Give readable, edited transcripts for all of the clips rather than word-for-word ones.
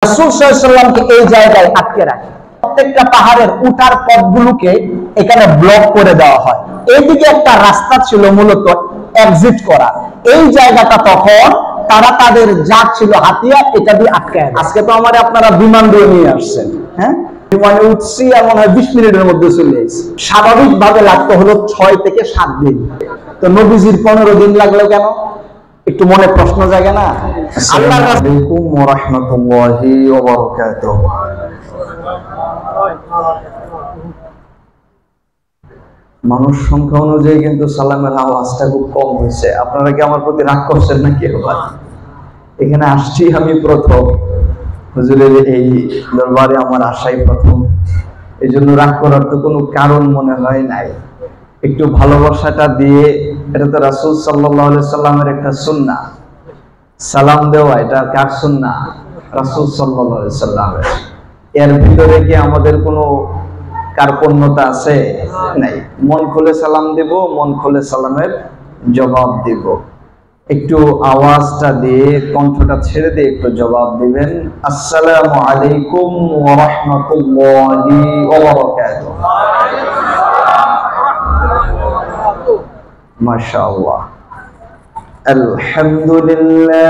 রাসূল সাল্লাল্লাহু আলাইহি ওয়াসাল্লামকে এই জায়গায় আটকে রাখে। প্রত্যেকটা পাহাড়ের উঠার পথগুলোকে এখানে ব্লক করে দেওয়া হয়। এইদিকে একটা রাস্তা ছিল মূলত এক্সিট করা, এই জায়গাটা তখন তারা তাদের যা ছিল হাতিয়ার এটা দিয়ে আটকে। আজকে তো আমার আপনারা বিমান দিয়ে নিয়ে আসছেন, হ্যাঁ বিমানে উঠছি এমন হয় 20 মিনিটের মধ্যে চলে এসেছি। স্বাভাবিকভাবে লাগতো হলো 6 থেকে 7 দিন, তো নবীজির 15 দিন লাগলো কেন? একটু মনে প্রশ্ন জাগে না? আসসালামু আলাইকুম ওয়া রাহমাতুল্লাহি ওয়া বারাকাতুহু। মানুষ সংখ্যা অনুযায়ী কিন্তু সালামের আওয়াজটা খুব কম হয়েছে। আপনারা কি আমার প্রতি রাগ করছেন নাকি? এখানে আসছি আমি প্রথম, হুজুরের এই দরবারে আমার আশাই প্রথম, এই জন্য রাগ করার তো কোনো কারণ মনে হয় নাই। একটু ভালোবাসাটা দিয়ে, এটা তো রাসূল সাল্লাল্লাহু আলাইহি সাল্লামের একটা সুন্নাহ, সালাম দেওয়া এটা কার সুন্নাহ? রাসূল সাল্লাল্লাহু আলাইহি সাল্লামের। এর ভিতরে কি আমাদের কোনো কার্পণ্যতা আছে? নাই। মন খুলে সালাম দেব, মন খুলে সালামের জবাব দিব। একটু আওয়াজটা দিয়ে, কণ্ঠটা ছেড়ে দিয়ে একটু জবাব দিবেন। আসসালামু আলাইকুম ওয়া রাহমাতুল্লাহি ওয়া বারাকাতুহু। মাশাআল্লাহ, আলহামদুলিল্লাহ,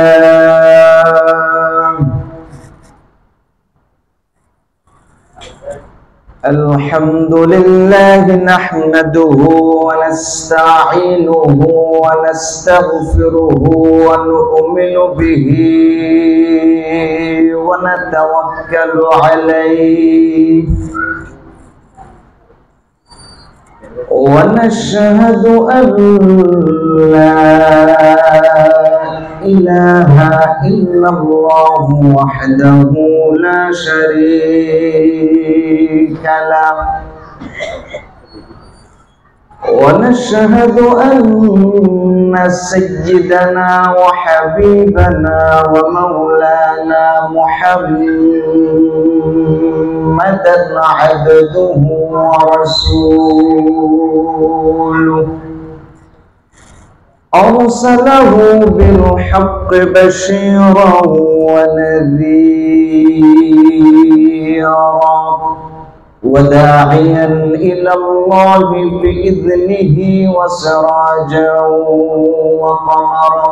আলহামদুলিল্লাহ নাহমাদুহু ওয়া নাস্তাঈনুহু ওয়া নাস্তাগফিরুহু ওয়া নু'মিনু বিহি ওয়া নাতাওয়াক্কালু আলাইহি ونشهد أن لا إله إلا الله وحده لا شريك له ونشهد أن سيدنا وحبيبنا ومولانا محمدا عبده ورسوله أرسله بالحق بشيرا ونذيرا وداعيا إلى الله بإذنه وسراجا وقمرا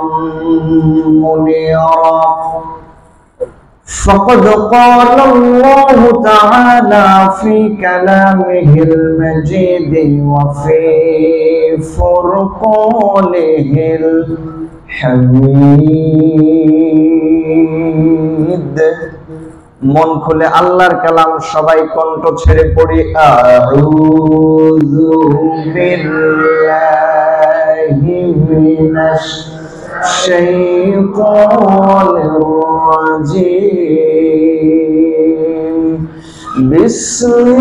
منيرا فقد قال الله تعالى في كلامه المجيد وفي فرقانه الحميد। মন খুলে আল্লাহর কালাম সবাই কণ্ঠ ছেড়ে পড়ি। আউযু বিল্লাহি মিনাশ শাইতানির রাজীম। বিসমিল্লাহির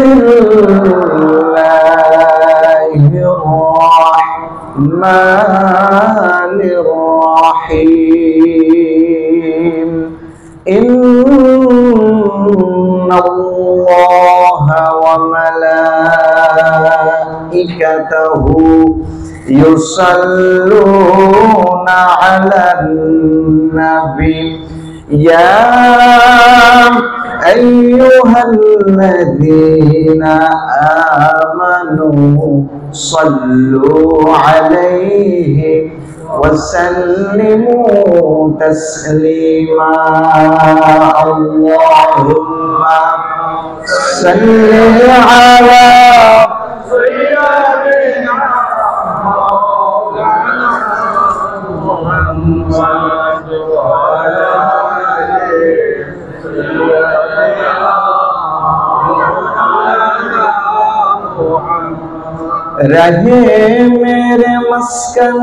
রাহমানির রাহিম। إن الله وملائكته يصلون على النبي يا أيها الذين آمنوا صلوا عليه وسلموا تسليما اللهم صل على سيدنا مولانا محمد وعلى آله रहे मेरे मस्कन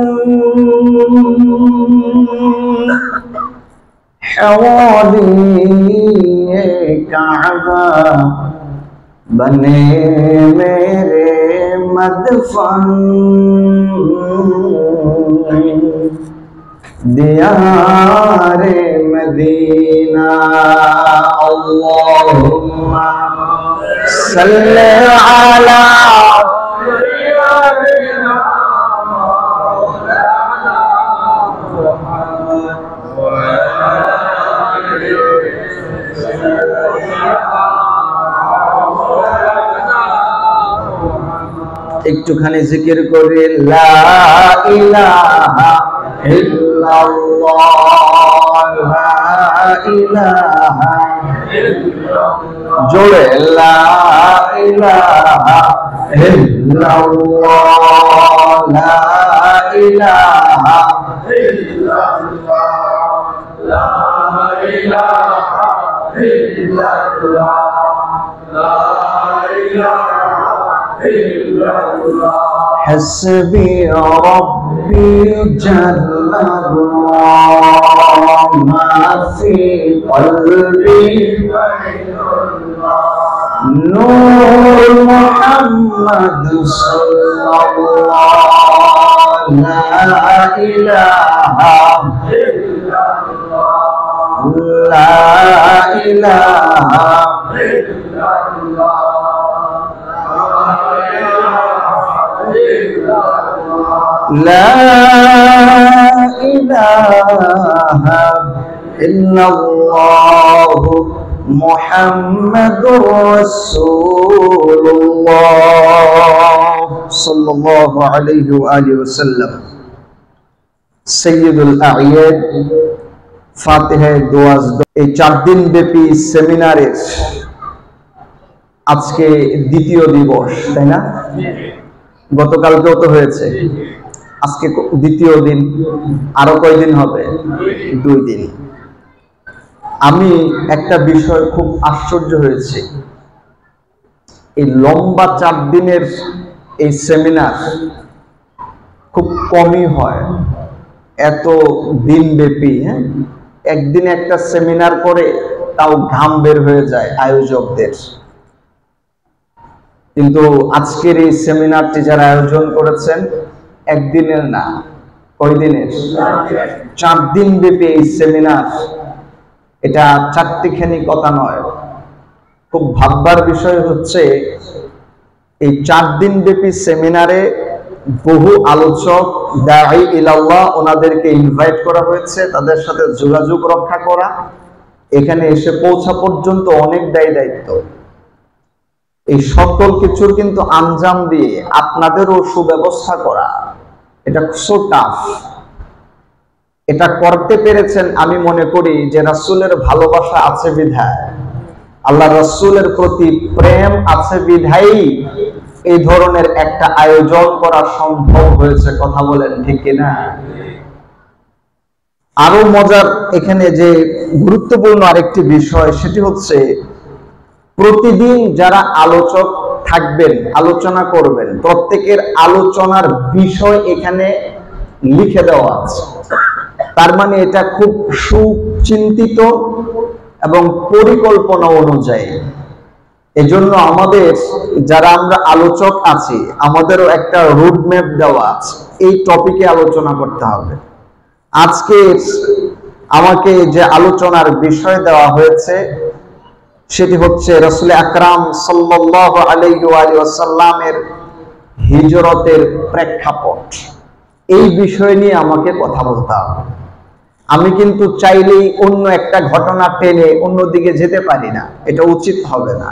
हवाली काबा बने मेरे मदफन दियारे मदीना अल्लाहुम्मा सल्ली अला একটুখানি জিকির করে লা ইলাহা ইল্লাল্লাহ, লা ইলাহা ইল্লাল্লাহ, জোরে লা ইলাহা ইল্লাল্লাহ, লা ইলাহা ইল্লাল্লাহ, লা ইলাহা ইল্লাল্লাহ, লা ইলাহা حسبي ربي جل الله ما في قلبي نور محمد صلى الله لا إله إلا الله لا إله إلا الله لا إله إلا الله محمد رسول الله صلى الله عليه وآله وسلم سيد الأعياد ফাতিহা দোয়াজ। এই 4 দিন ব্যাপী সেমিনারের আজকে দ্বিতীয় দিবস, তাই না? গতকালকেও তো হয়েছে, আজকে দ্বিতীয় দিন। আরো কয়দিন হবে? 2 দিন। আমি একটা বিষয় খুব আশ্চর্য হয়েছে, এই লম্বা 4 দিনের এই সেমিনার খুব কমই হয়, এত দিন ব্যাপী। হ্যাঁ, একদিন একটা সেমিনার করে তাও ঘাম বের হয়ে যায় আয়োজকদের। কিন্তু আজকের এই সেমিনারটি যারা আয়োজন করেছেন একদিনের না, কয়দিনের? 4 দিন ব্যাপী এই সেমিনার। এটা চারটিখানি কথা নয়। খুব ভাববার বিষয় হচ্ছে এই 4 দিন ব্যাপী সেমিনারে বহু আলোচক দাঈ ইলাল্লাহ ওনাদেরকে ইনভাইট করা হয়েছে, তাদের সাথে যোগাযোগ রক্ষা করা, এখানে এসে পৌঁছা পর্যন্ত অনেক দায়িত্ব। এই সকল কিছুর কিন্তু আঞ্জাম দিয়ে আপনাদেরও সুব্যবস্থা করা, এটা সো টাফ। এটা করতে পেরেছেন আমি মনে করি যে রাসূলের ভালোবাসা আছে বিধায়, আল্লাহ রাসূলের প্রতি প্রেম আছে বিধায় এই ধরনের একটা আয়োজন করা সম্ভব হয়েছে। কথা বলেন ঠিক কিনা? আরো মজার এখানে যে গুরুত্বপূর্ণ আরেকটি বিষয়, সেটি হচ্ছে প্রতিদিন যারা আলোচক থাকবেন, আলোচনা করবেন, প্রত্যেকের আলোচনার বিষয় এখানে লিখে দেওয়া আছে। তার মানে এটা খুব সুচিন্তিত এবং পরিকল্পনা অনুযায়ী। এজন্য আমাদের যারা আমরা আলোচক আছি, আমাদেরও একটা রোড ম্যাপ দেওয়া আছে, এই টপিকে আলোচনা করতে হবে। আজকে আমাকে যে আলোচনার বিষয় দেওয়া হয়েছে সেটি হচ্ছে রাসূল আকরাম সাল্লাল্লাহু আলাইহি ওয়াসাল্লামের হিজরতের প্রেক্ষাপট। এই বিষয় নিয়ে আমাকে কথা বলতে হবে। আমি কিন্তু চাইলেই অন্য একটা ঘটনা টেনে অন্যদিকে যেতে পারি না, এটা উচিত হবে না।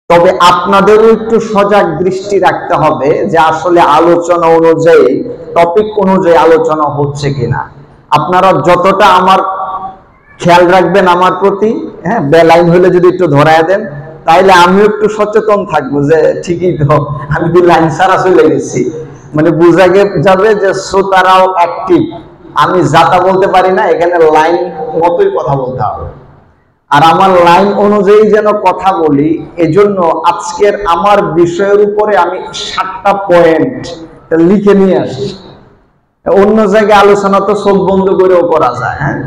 তবে আপনাদেরও একটু সজাগ দৃষ্টি রাখতে হবে যে আসলে আলোচনা অনুযায়ী, টপিক অনুযায়ী আলোচনা হচ্ছে কিনা। আপনারা যতটা আমার খেয়াল রাখবেন আমার প্রতি, হ্যাঁ, বেলাইন হলে যদি একটু ধরায় দেন, তাইলে আমিও একটু সচেতন থাকবো যে ঠিকই তো, আমি তো লাইন ছাড়া চলে গেছি, মানে বোঝা যাবে যে শ্রোতারাও অ্যাক্টিভ। আমি যাতা বলতে পারি না, এখানে লাইন মতোই কথা বলতে হবে। আর আমার লাইন অনুযায়ী যেন কথা বলি, এজন্য আজকের আমার বিষয়ের উপরে আমি 7টা পয়েন্ট লিখে নিয়ে আসি। অন্য জায়গায় আলোচনা তো চোখ বন্ধ করেও করা যায়, হ্যাঁ,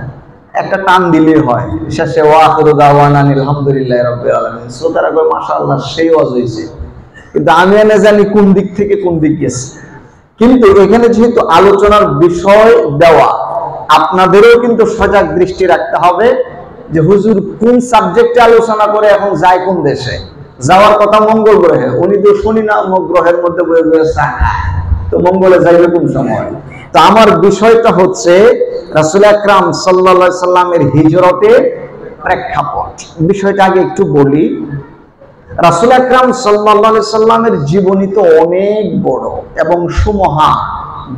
একটা টান দিলেই হয়, শেষে ওয়াখিরু দাওয়ানা আলহামদুলিল্লাহি রাব্বিল আলামিন, শ্রোতারা কয় মাশাআল্লাহ সেই ওয়াজ হইছে, কিন্তু আমি এনে জানি কোন দিক থেকে কোন দিক গেছে। কিন্তু এখানে যেহেতু আলোচনার বিষয় দেওয়া, আপনাদেরও কিন্তু সজাগ দৃষ্টি রাখতে হবে যে হুজুর কোন সাবজেক্টে আলোচনা করে এখন যায় কোন দেশে। যাওয়ার কথা মঙ্গল গ্রহে, উনি তো শনি নামক গ্রহের মধ্যে বয়ে বয়ে চায়, তো মঙ্গলে যাইবে কোন সময়? তো আমার বিষয়টা হচ্ছে রাসূল আকরাম সাল্লাল্লাহু আলাইহি সাল্লামের হিজরতে প্রেক্ষাপট, বিষয়টা আগে একটু বলি। রাসূল আকরাম সাল্লাল্লাহু আলাইহি সাল্লামের জীবনী তো অনেক বড় এবং সুমহান,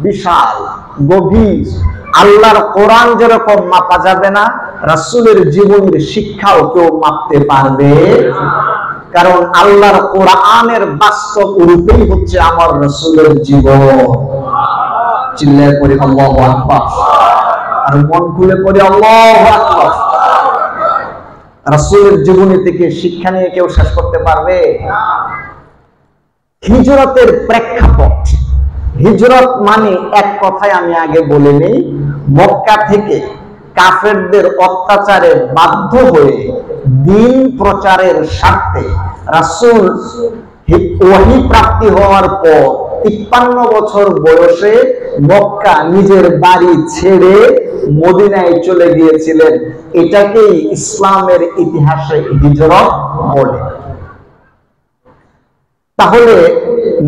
বিশাল, গভীর। আল্লাহর কোরআন যেরকম মাপা যাবে না, রাসূলের জীবনের শিক্ষাও কেউ মাপতে পারবে, কারণ আল্লাহর কোরআনের বাস্তব রূপেই হচ্ছে আমার রাসূলের জীবন। চিল্লায় পড়ি আল্লাহু আকবার, আর মন খুলে পড়ি আল্লাহু আকবার। রাসূলের জীবনী থেকে শিক্ষা নিয়ে কেউ শেষ করতে পারবে? হিজরতের প্রেক্ষাপট, হিজরত মানে এক কথায় আমি আগে বলে নেই, মক্কা থেকে কাফেরদের অত্যাচারে বাধ্য হয়ে দ্বীন প্রচারের স্বার্থে রাসূল ওহী প্রাপ্তি হওয়ার পর 53 বছর বয়সে মক্কা নিজের বাড়ি ছেড়ে মদিনায় চলে গিয়েছিলেন। এটাকেই ইসলামের ইতিহাসে হিজরত বলে। তাহলে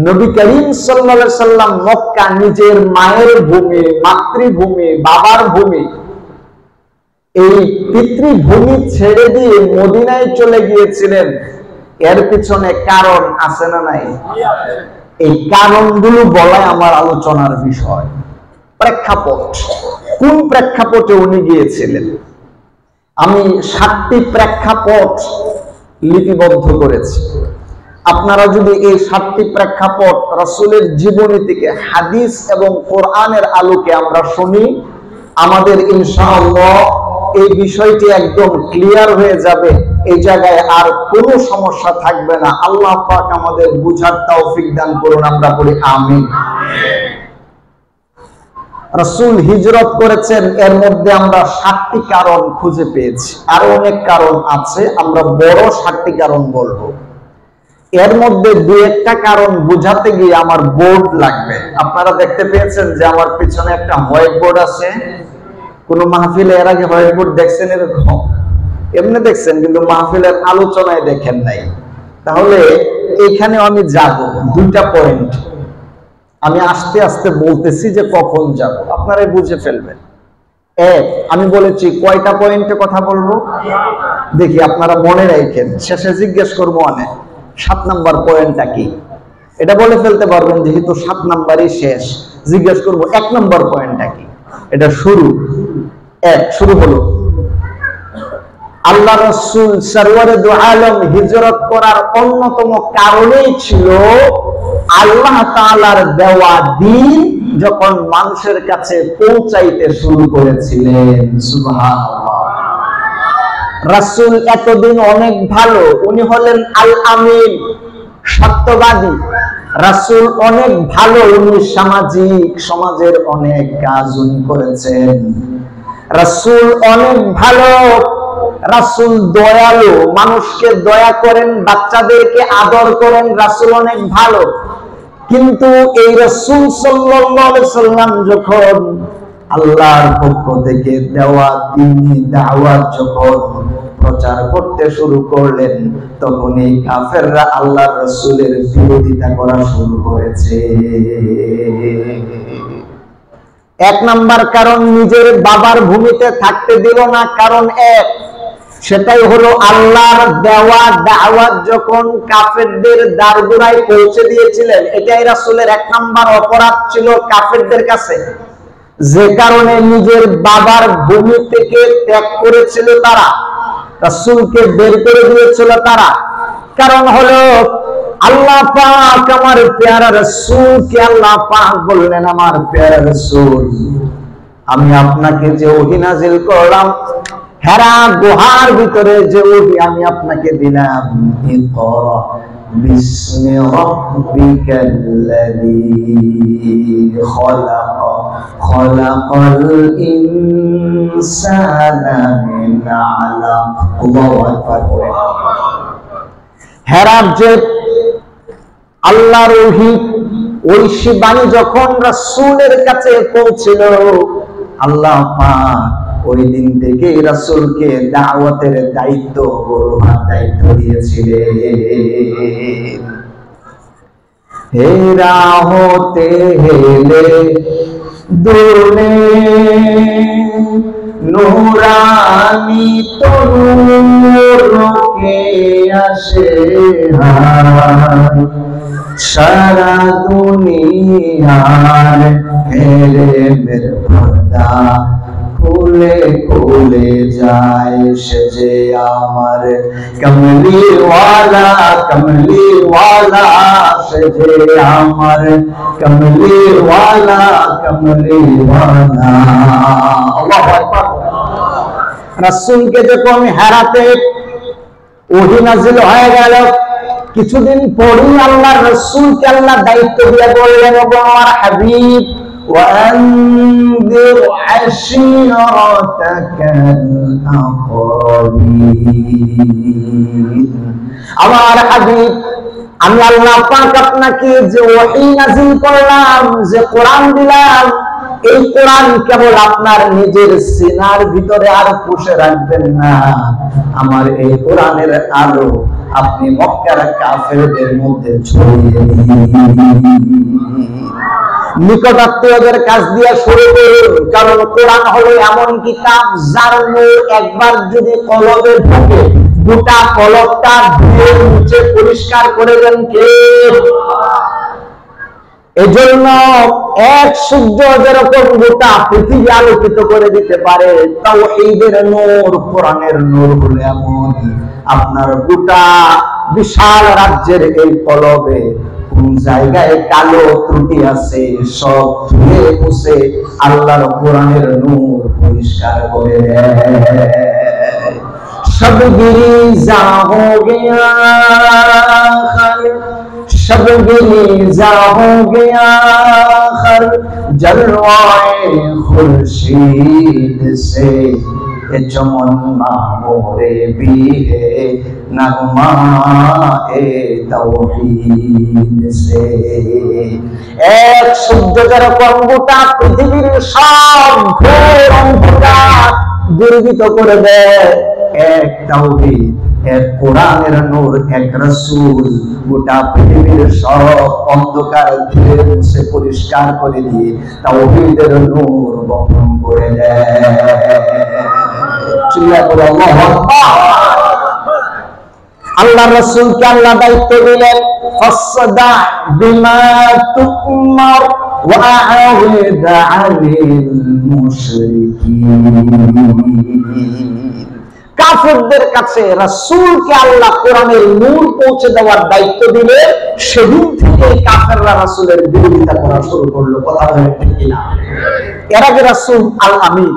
নবী করিম সাল্লাল্লাহু আলাইহি সাল্লাম মক্কা নিজের মায়ের ভূমি, মাতৃভূমি, বাবার ভূমি, এই পিতৃভূমি ছেড়ে দিয়ে মদিনায় চলে গিয়েছিলেন। এর পিছনে কারণ আছে না নাই? এই কারণগুলো বলাই আমার আলোচনার বিষয়। প্রেক্ষাপট, কোন প্রেক্ষাপটে উনি গিয়েছিলেন? আমি 7টি প্রেক্ষাপট লিপিবদ্ধ করেছি। আপনারা যদি এই 7টি প্রেক্ষাপট রাসূলের জীবনী থেকে হাদিস এবং কোরআনের আলোকে আমরা শুনি, আমাদের ইনশাআল্লাহ এই বিষয়টি একদম ক্লিয়ার হয়ে যাবে। এই জায়গায় আর কোনো সমস্যা থাকবে না। আল্লাহ পাক আমাদের বুঝার তৌফিক দান করুন, আমরা বলি আমিন। রাসূল হিজরত করেছেন, এর মধ্যে আমরা 7টি কারণ খুঁজে পেয়েছি। আরো অনেক কারণ আছে, আমরা বড় 7টি কারণ বলবো। এর মধ্যে 2-1টা কারণ বুঝাতে গিয়ে আমার বোর্ড লাগবে। আপনারা দেখতে পেয়েছেন যে আমার পিছনে একটা হোয়াইট বোর্ড আছে। কোন মাহফিলে এর আগে হোয়াইট বোর্ড দেখছেন এরকম? এমনি দেখছেন, কিন্তু মাহফিলের আলোচনায় দেখেন নাই। তাহলে এখানে আমি যাব 2টা পয়েন্ট, আমি আস্তে আস্তে বলতেছি যে কখন যাব, আপনারাই বুঝে ফেলবেন। আমি বলেছি কয়টা পয়েন্টে কথা বলবো, দেখি আপনারা মনে রাখেন, শেষে জিজ্ঞেস করবো অনেক 7 নাম্বার পয়েন্টটা কি, এটা বলে ফেলতে পারবেন যেহেতু 7 নাম্বারই শেষ। জিজ্ঞেস করবো 1 নাম্বার পয়েন্টটা কি। এটা শুরু হলো আল্লাহ রাসূল সরওয়ারে দু আলম হিজরত করার অন্যতম কারণেই ছিল আল্লাহ তাআলার দেওয়া দ্বীন যখন মানুষের কাছে পৌঁছাইতে শুরু করেছিলেন। সুবহানাল্লাহ। রাসূল এতদিন অনেক ভালো, উনি হলেন আল আমিন, সত্যবাদী। রাসূল অনেক ভালো, উনি সামাজিক, সমাজের অনেক কাজ উনি করেছেন। রাসূল অনেক ভালো, রাসূল দয়ালু, মানুষকে দয়া করেন, বাচ্চাদেরকে আদর করেন, রাসূল অনেক ভালো। কিন্তু এই রাসূল সাল্লাল্লাহু আলাইহি সাল্লাম যখন আল্লাহর পক্ষ থেকে দেওয়া দ্বীনি দাওয়াত যখন প্রচার করতে শুরু করলেন, তখন এই কাফেররা আল্লাহর রাসূলের বিরোধিতা করা শুরু করেছে। 1 নাম্বার কারণ, নিজের বাবার ভূমিতে থাকতে দিল না। কারণ 1, সেটাই হলো আল্লাহর দেওয়া দাওয়াত যখন কাফেরদের দ্বারগোড়ায় পৌঁছে দিয়েছিলেন, এটাই রাসূলের 1 নাম্বার অপরাধ ছিল কাফেরদের কাছে। যে কারণে নিজের বাবার ভূমি থেকে ত্যাগ করেছিল তারা, রাসূলকে বের করে দিয়েছিল তারা। কারণ হলো আল্লাহ পাক আমার পেয়ারা রাসূলকে আল্লাহ পাক বললেন, আমার পেয়ারা রাসূল, আমি আপনাকে যে ওহী নাযিল করলাম, হেরা গুহার ভিতরে যে ওহী আমি আপনাকে দিলাম, ইকরা বিসমি রাব্বিকাল্লাযী খালাক খালাকাল ইনসানা মিন আলাক। আল্লাহু আকবার। হেরার যে আল্লাহর ওহী, ওই বাণী যখন রাসূলের কাছে পৌঁছিল, আল্লাহ পাক ওই দিন থেকে রাসূলকে দাওয়াতের দায়িত্ব, বড় দায়িত্ব দিয়েছিলেন। হেরা হতে হেলে দোলে নুরানি তনুরকে আসে হায় সারা দুনিয়ার হেরেমের পর্দা খুলে খুলে যায় সে যে আমার কমলিওয়ালা কমলিওয়ালা সে যে আমার কমলিওয়ালা কমলিওয়ালা। আল্লাহু আকবার। রাসূলকে যখন হেরাতে ওহী নাযিল হয়ে গেল, কিছুদিন পরই আল্লাহর রাসূলকে আল্লাহ দায়িত্ব দিয়ে বললেন, ওগো আমার হাবিব وأنذر عشيرتك الأقربين। আমার হাবিব, আমি আল্লাহ পাক আপনাকে যে ওহী নাযিল করলাম, যে কোরআন দিলাম, এই কোরআন কেবল আপনার নিজের সিনার ভিতরে আর পুষে রাখবেন না, আমার এই কোরআনের আলো আপনি মক্কার কাফেরদের মধ্যে ছড়িয়ে দিন। নিকট আত্মীয়দের কাছ দিয়ে শুরু করুন, কারণ কোরআন হলো এমন কিতাব যার নূর একবার যদি কলবে ঢোকে, গোটা কলবটা ধুয়ে মুছে পরিষ্কার করে দেন কে? এজন্য এক সূর্য যেরকম গোটা পৃথিবী আলোকিত করে দিতে পারে, তাওহীদের নূর, কোরআনের নূর হলো এমন, আপনার গোটা বিশাল রাজ্যের এই কলবে কোন জায়গায় কালো ত্রুটি আছে সব ধুয়ে মুছে আল্লাহর কোরআনের নূর পরিষ্কার করে দেয়। সব গিরিজা হো গয়া খর, সব গিরিজা হো গয়া খর, জলওয়ায়ে খুরশীদ সে চমন্না মোরে भी है नगमा ए तौहीद से। এক সূর্য যেরকম গোটা পৃথিবীর সব ঘোর অন্ধকার দূরীভূত করে দেয়, এক তাওহীদ, এক কোরআনের নূর, এক রাসূল গোটা পৃথিবীর সব অন্ধকার ধুয়ে মুছে পরিষ্কার করে দিয়ে তাওহীদের নূর বহন করে দেয়। আল্লাহ রাসূলকে আল্লাহ দায়িত্ব দিলেন, ফাসদা বিমা তুমার ওয়া আ'রিদ আনিল মুশরিকিন। কাফেরদের কাছে রাসূলকে আল্লাহ কোরআনের নূর পৌঁছে দেওয়ার দায়িত্ব দিলে, সেদিন থেকে কাফেররা রাসূলের বিরোধিতা করা শুরু করলো। কথা বলেন ঠিক কিনা? এর আগে রাসূল আল আমিন,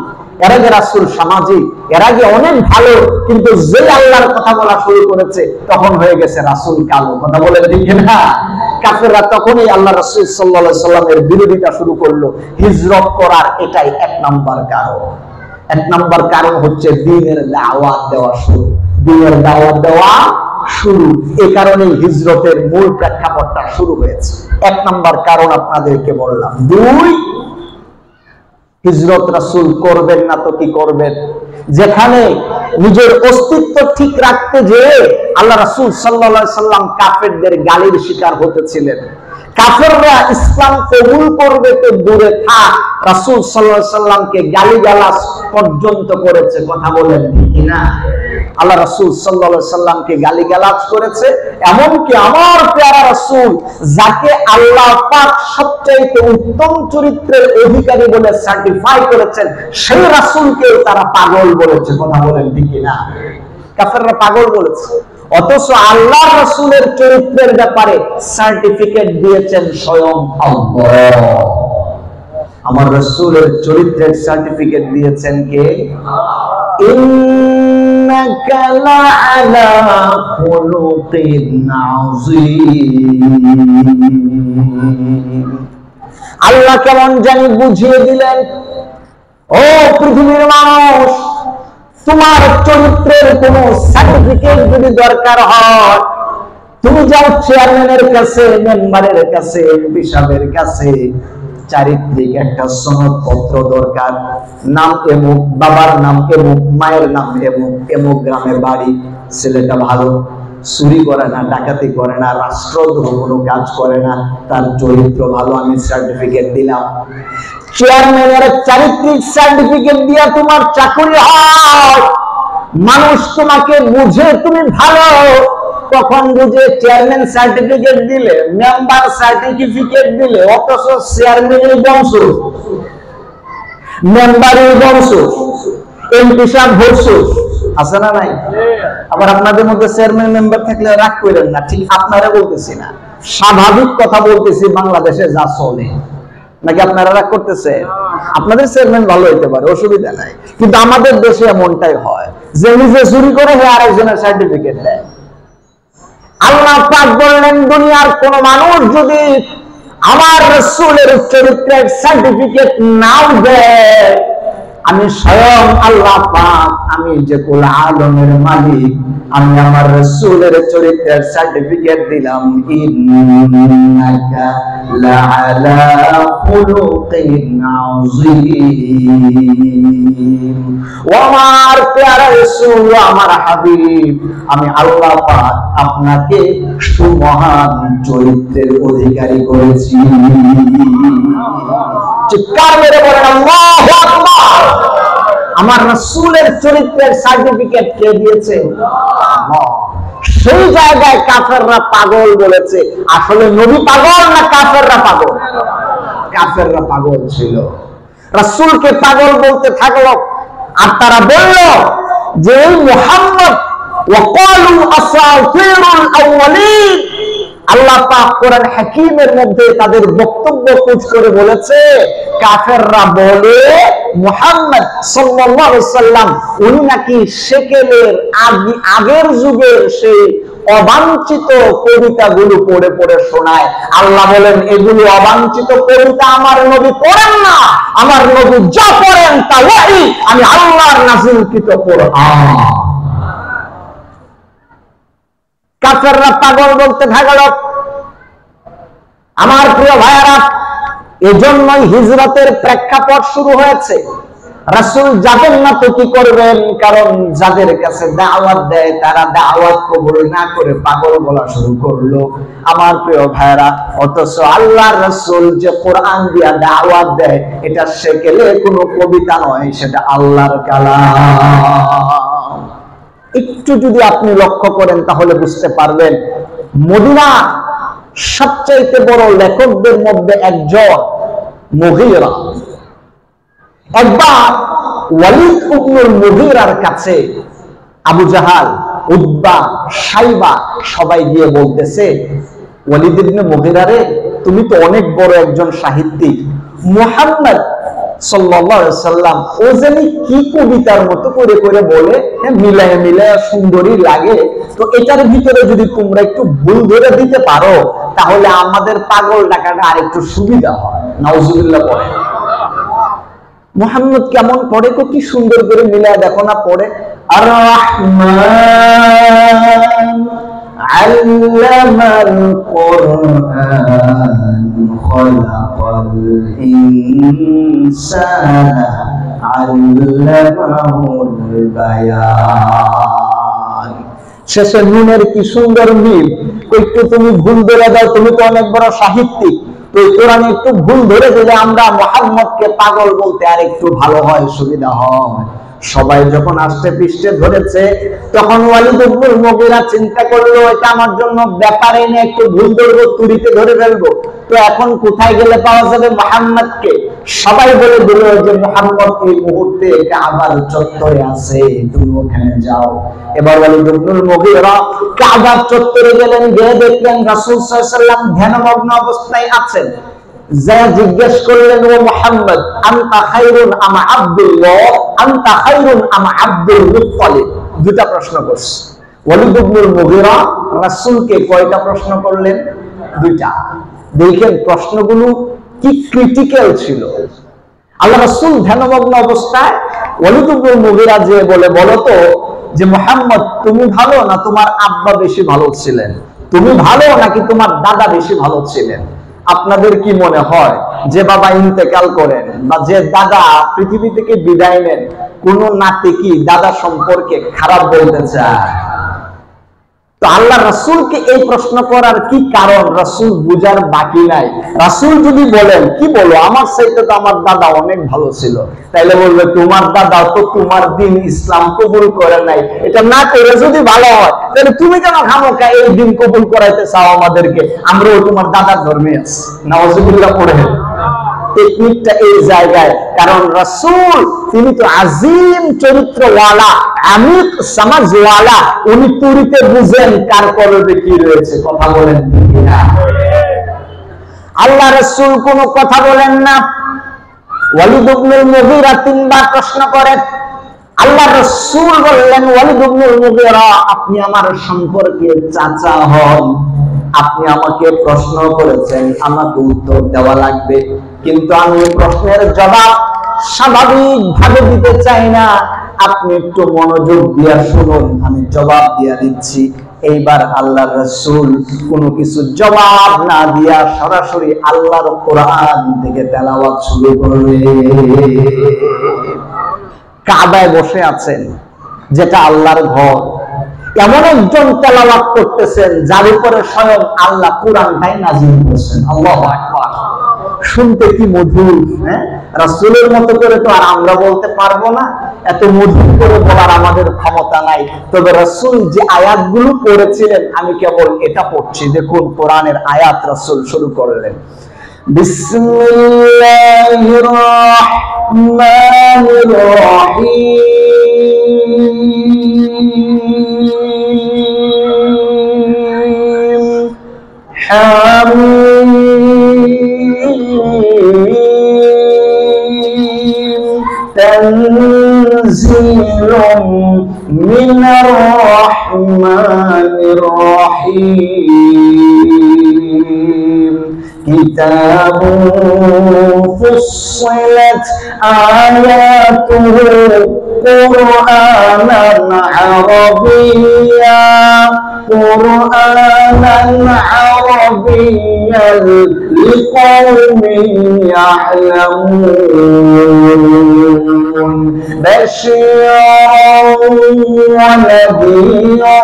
এর আগে রাসূল সামাজিক, এর আগে অনেক ভালো, কিন্তু যে আল্লাহর কথা বলা শুরু করেছে তখন হয়ে গেছে রাসূল কালো। কথা বলেন ঠিক কিনা? কাফেররা তখনই আল্লাহ রাসূল সাল্লাল্লাহু আলাইহি সাল্লামের বিরোধিতা শুরু করলো। হিজরত করার এটাই এক নাম্বার কারণ। এক নাম্বার কারণ হচ্ছে দ্বীনের দাওয়াত দেওয়া শুরু, দ্বীনের দাওয়াত দেওয়া শুরু। এই কারণেই হিজরতের মূল প্রেক্ষাপটটা শুরু হয়েছে। এক নাম্বার কারণ আপনাদেরকে বললাম। দুই, হিজরত রাসূল করবেন না তো কি করবেন? যেখানে নিজের অস্তিত্ব ঠিক রাখতে যে আল্লাহ রাসূল সাল্লাল্লাহু আলাইহি সাল্লাম কাফেরদের গালির শিকার হতেছিলেন, কাফেররা ইসলাম কবুল করবে তো দূরে থাক, রাসূল সাল্লাল্লাহু আলাইহি সাল্লামকে গালিগালাজ পর্যন্ত করেছে। কথা বলেন ঠিক না? আল্লাহ রাসূল সাল্লাল্লাহু আলাইহি সাল্লামকে গালিগালাজ করেছে, এমনকি আমার প্যারা রাসূল যাকে আল্লাহ পাক সবচেয়ে উত্তম চরিত্রের অধিকারী বলে সার্টিফাই করেছেন, সেই রাসূলকে তারা পাগল বলেছে। কথা বলেন ঠিক না? কাফেররা পাগল বলেছে, অথচ আল্লাহ রাসূলের চরিত্রের ব্যাপারে সার্টিফিকেট দিয়েছেন স্বয়ং আল্লাহ। আমার রাসূলের চরিত্রের সার্টিফিকেট দিয়েছেন কে? ইন্নাকা লাআলা খুলুকিন আযীম। আল্লাহ কেমন জানি বুঝিয়ে দিলেন, ও পৃথিবীর মানুষ, তোমার চরিত্রের কোন সার্টিফিকেট যদি দরকার হয়, তুমি যাও চেয়ারম্যানের কাছে, মেম্বারের কাছে, এমপি সাহেবের কাছে, চারিত্রিক একটা সনদপত্র দরকার। নাম এমুক, বাবার নাম এমুক, মায়ের নাম এমুক, এমুক গ্রামে বাড়ি, ছেলেটা ভালো, চুরি করে না, ডাকাতি করে না, রাষ্ট্রদ্রোহ কোনো কাজ করে না, তার চরিত্র ভালো, আমি সার্টিফিকেট দিলাম। চেয়ারম্যানের চারিত্রিক সার্টিফিকেট দিয়ে তোমার চাকরি হয়, মানুষ তোমাকে বুঝে তুমি ভালো, তখন বুঝে চেয়ারম্যান সার্টিফিকেট দিলে, মেম্বার সার্টিফিকেট দিলে, অথচ চেয়ারম্যানের বংশ, মেম্বারের বংশ, এমপি সাহেব বংশ আছে না নাই? আবার আপনাদের মধ্যে চেয়ারম্যান মেম্বার থাকলে রাগ করেন না, ঠিক আপনারা বলতেছি না, স্বাভাবিক কথা বলতেছি, বাংলাদেশে যা চলে। নাকি আপনারা রাগ করতেছে? আপনাদের চেয়ারম্যান ভালো হইতে পারে, অসুবিধা নাই, কিন্তু আমাদের দেশে এমনটাই হয় যে নিজে চুরি করে আরেকজনের সার্টিফিকেট দেয়। আল্লাহ পাক বললেন, দুনিয়ার কোন মানুষ যদি আমার রাসূলের চরিত্রের সার্টিফিকেট নাও দেয়, আমি স্বয়ং আল্লাহ পাক, আমি যে কুল আলমের মালিক, আমি আমার রাসূলের চরিত্রের সার্টিফিকেট দিলাম, ইন্নাকা লাআলা খুলুকিন আযীম। ও আমার প্যারা রাসূল, আমার হাবিব, আমি আল্লাহ পাক আপনাকে সুমহান চরিত্রের অধিকারী করেছি। চিৎকার মেরে বলেন আল্লাহু আকবার। আমার রাসূলের চরিত্রের সার্টিফিকেট কে দিয়েছে? সেই জায়গায় কাফেররা পাগল বলেছে। আসলে নবী পাগল না কাফেররা পাগল? কাফেররা পাগল ছিল, রাসূলকে পাগল বলতে থাকলো। আর তারা বলল যে মুহাম্মদ, ওয়াকালু আসাতিরুল আউয়ালিন। আল্লাহ পাক কোরআন হাকীমের মধ্যে তাদের বক্তব্য কোট করে বলেছে, কাফেররা বলে মুহাম্মদ সাল্লাল্লাহু আলাইহি সাল্লাম উনি নাকি সেকেলের আগের যুগের সেই অবাঞ্ছিত কবিতাগুলো পড়ে পড়ে শোনায়। আল্লাহ বলেন, এগুলো অবাঞ্ছিত কবিতা আমার নবী পড়েন না, আমার নবী যা পড়েন তা ওহী, আমি আল্লাহর নাযিলকৃত কোরআন। কাফেররা পাগল বলতে থাকলো। আমার প্রিয় ভাইয়েরা, এজন্যই হিজরতের প্রেক্ষাপট শুরু হয়েছে। রাসূল যাবেন না তো কি করবেন? কারণ যাদের কাছে দাওয়াত দেয় তারা দাওয়াত কবুল না করে পাগল বলা শুরু করলো। আমার প্রিয় ভাইয়েরা, অথচ আল্লাহর রাসূল যে কোরআন দিয়া দাওয়াত দেয়, এটা সেকেলে কোনো কবিতা নয়, সেটা আল্লাহর কালাম। একটু যদি আপনি লক্ষ্য করেন তাহলে বুঝতে পারবেন, মদিনা সবচেয়ে বড় লেখকদের মধ্যে একজন মুগীরা। একবার ওয়ালিদ ইবনুল মুগীরার কাছে আবু জাহাল, উতবা, শাইবা সবাই গিয়ে বলতেছে, ওয়ালিদ ইবনে মুগীরা রে, তুমি তো অনেক বড় একজন সাহিত্যিক, মুহাম্মদ সাল্লাল্লাহু আলাইহি সাল্লাম ও জানি কি কবিতার মতো করে করে বলে, মিলায় মিলায় সুন্দরী লাগে, তো এটার ভিতরে যদি তোমরা একটু ভুল ধরে দিতে পারো তাহলে আমাদের পাগল ডাকাটা আরেকটু সুবিধা হয়। নাউজুবিল্লাহ পড়ে। মুহাম্মদ কেমন পড়ে, কি সুন্দর করে মিলায় দেখো না পড়ে, আর রহমান আল্লামাল কুরআন খালাকাল ইনসানা আল্লামাহুল বায়ান। শেষে নুনের কি সুন্দর মিল, একটু তুমি ভুল ধরে দাও, তুমি তো অনেক বড় সাহিত্যিক, তো কোরআনে একটু ভুল ধরে দিলে আমরা মুহাম্মদকে পাগল বলতে আর একটু ভালো হয়, সুবিধা হয়। সবাই যখন আস্তে পৃষ্ঠে ধরেছে, তখন ওয়ালিদ ইবনুল মুগীরা চিন্তা করলো, এটা আমার জন্য ব্যাপারে না, একটু ভুল ধরবো, তুড়িতে ধরে ফেলবো, তো এখন কোথায় গেলে পাওয়া যাবে মুহাম্মদকে? সবাই বলে দিল যে মুহাম্মদ এই মুহূর্তে কাবার চত্বরে আছে, তুমি ওখানে যাও। এবার ওয়ালিদ ইবনুল মুগীরা কাবার চত্বরে গেলেন, গিয়ে দেখলেন রাসূল সাল্লাল্লাহু আলাইহি ওয়াসাল্লাম ধ্যানমগ্ন অবস্থায় আছেন। যা জিজ্ঞেস করলেন, ও মুহাম্মদ, আনতা খায়রুন আম আব্দুল্লাহ, আনতা খায়রুন আম আব্দুল মুত্তালিব? দুটা প্রশ্ন করছে ওয়ালিদ ইবনুল মুগীরা রাসূলকে। কয়টা প্রশ্ন করলেন? দুইটা। দেখেন প্রশ্নগুলো কি ক্রিটিক্যাল ছিল। আল্লাহ রাসূল ধ্যানমগ্ন অবস্থায় ওয়ালিদ ইবনুল মুগীরা যে বলে, বলো তো যে মুহাম্মদ, তুমি ভালো না তোমার আব্বা বেশি ভালো ছিলেন? তুমি ভালো নাকি তোমার দাদা বেশি ভালো ছিলেন? আপনাদের কি মনে হয় যে বাবা ইন্তেকাল করেন বা যে দাদা পৃথিবী থেকে বিদায় নেন, কোন নাতি কি দাদা সম্পর্কে খারাপ বলতে চায়? তো আল্লাহ রাসূলকে এই প্রশ্ন করার কি কারণ রাসূল বুঝার বাকি নাই। রাসূল যদি বলেন কি বলো, আমার চাইতে তো আমার দাদা অনেক ভালো ছিল, তাইলে বলবে তোমার দাদা তো তোমার দিন ইসলাম কবুল করে নাই, এটা না করে যদি ভালো হয় তাহলে তুমি কেন খামোখা এই দিন কবুল করাইতে চাও আমাদেরকে, আমরাও তোমার দাদার ধর্মে আছি। নাউজুবিল্লাহ পড়ে। টেকনিকটা এই জায়গায়, কারণ রাসূল তিনি তো আজিম চরিত্রওয়ালা, আমিক সমাজওয়ালা, উনি তুরিতে বুঝেন কার কলবে কি রয়েছে। কথা বলেন ঠিক না? আল্লাহ রাসূল কোনো কথা বলেন না। ওয়ালিদ ইবনুল মুগীরা তিনবার প্রশ্ন করেন। আল্লাহ রাসূল বললেন, ওয়ালিদ ইবনুল মুগীরা, আপনি আমার সম্পর্কে চাচা হন, আপনি আমাকে প্রশ্ন করেছেন, আমাকে উত্তর দেওয়া লাগবে, কিন্তু আমি প্রশ্নের জবাব স্বাভাবিকভাবে দিতে চাই না, আপনি একটু মনোযোগ দিয়ে শুনুন, আমি জবাব দিয়ে দিচ্ছি। এইবার আল্লাহ রাসূল কোনো কিছু জবাব না দিয়া সরাসরি আল্লাহর কোরআন থেকে তেলাওয়াত শুরু করলেন। কাবায় বসে আছেন, যেটা আল্লাহর ঘর, এমন একজন তেলাওয়াত করতেছেন যার উপরে স্বয়ং আল্লাহ কোরআনটাই নাযিল করেছেন। আল্লাহু আকবার। শুনতে কি মধুর। হ্যাঁ, রাসূলের মতো করে তো আর আমরা বলতে পারবো না, এত মধুর করে বলার আমাদের ক্ষমতা নাই। তবে রাসূল যে আয়াতগুলো পড়েছিলেন, আমি কেবল এটা পড়ছি, দেখুন কোরআনের আয়াত রাসূল শুরু করলেন, বিসমিল্লাহির রাহমানির রহিম, হামিম, তানজিলুম মিনার রাহমানির রহিম, কিতাবুন ফুসসিলাত আয়াতুহু কুরআনান আরাবিয়্যা, কুরআনান আরাবিয়্যান লিকাওমিন ইয়া'লামুন, বাশীরান ওয়া নাযীরা,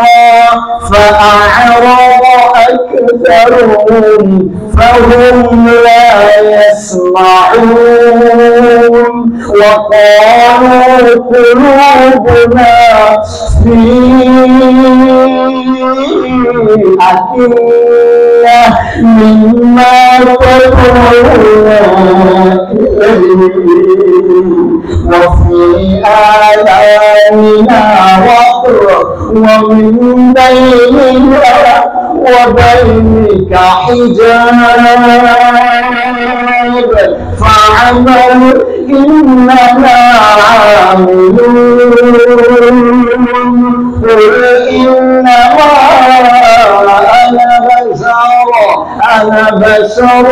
ফাআ'রাদা আকতারুহুম ফাহুম লা ইয়াসমা'ুন, ওয়া ক্বালু কুলুবুনা ফী আকিন্না মিম্মা তাদ'উনা ইলাইহি ওয়া ফী আযানিনা ওয়াqr ওয়া মিন বাইনিনা ওয়া বাইনিকা হিজাব ফা'মাল ইন্নামা আমিলুন, قل إنما أنا بشر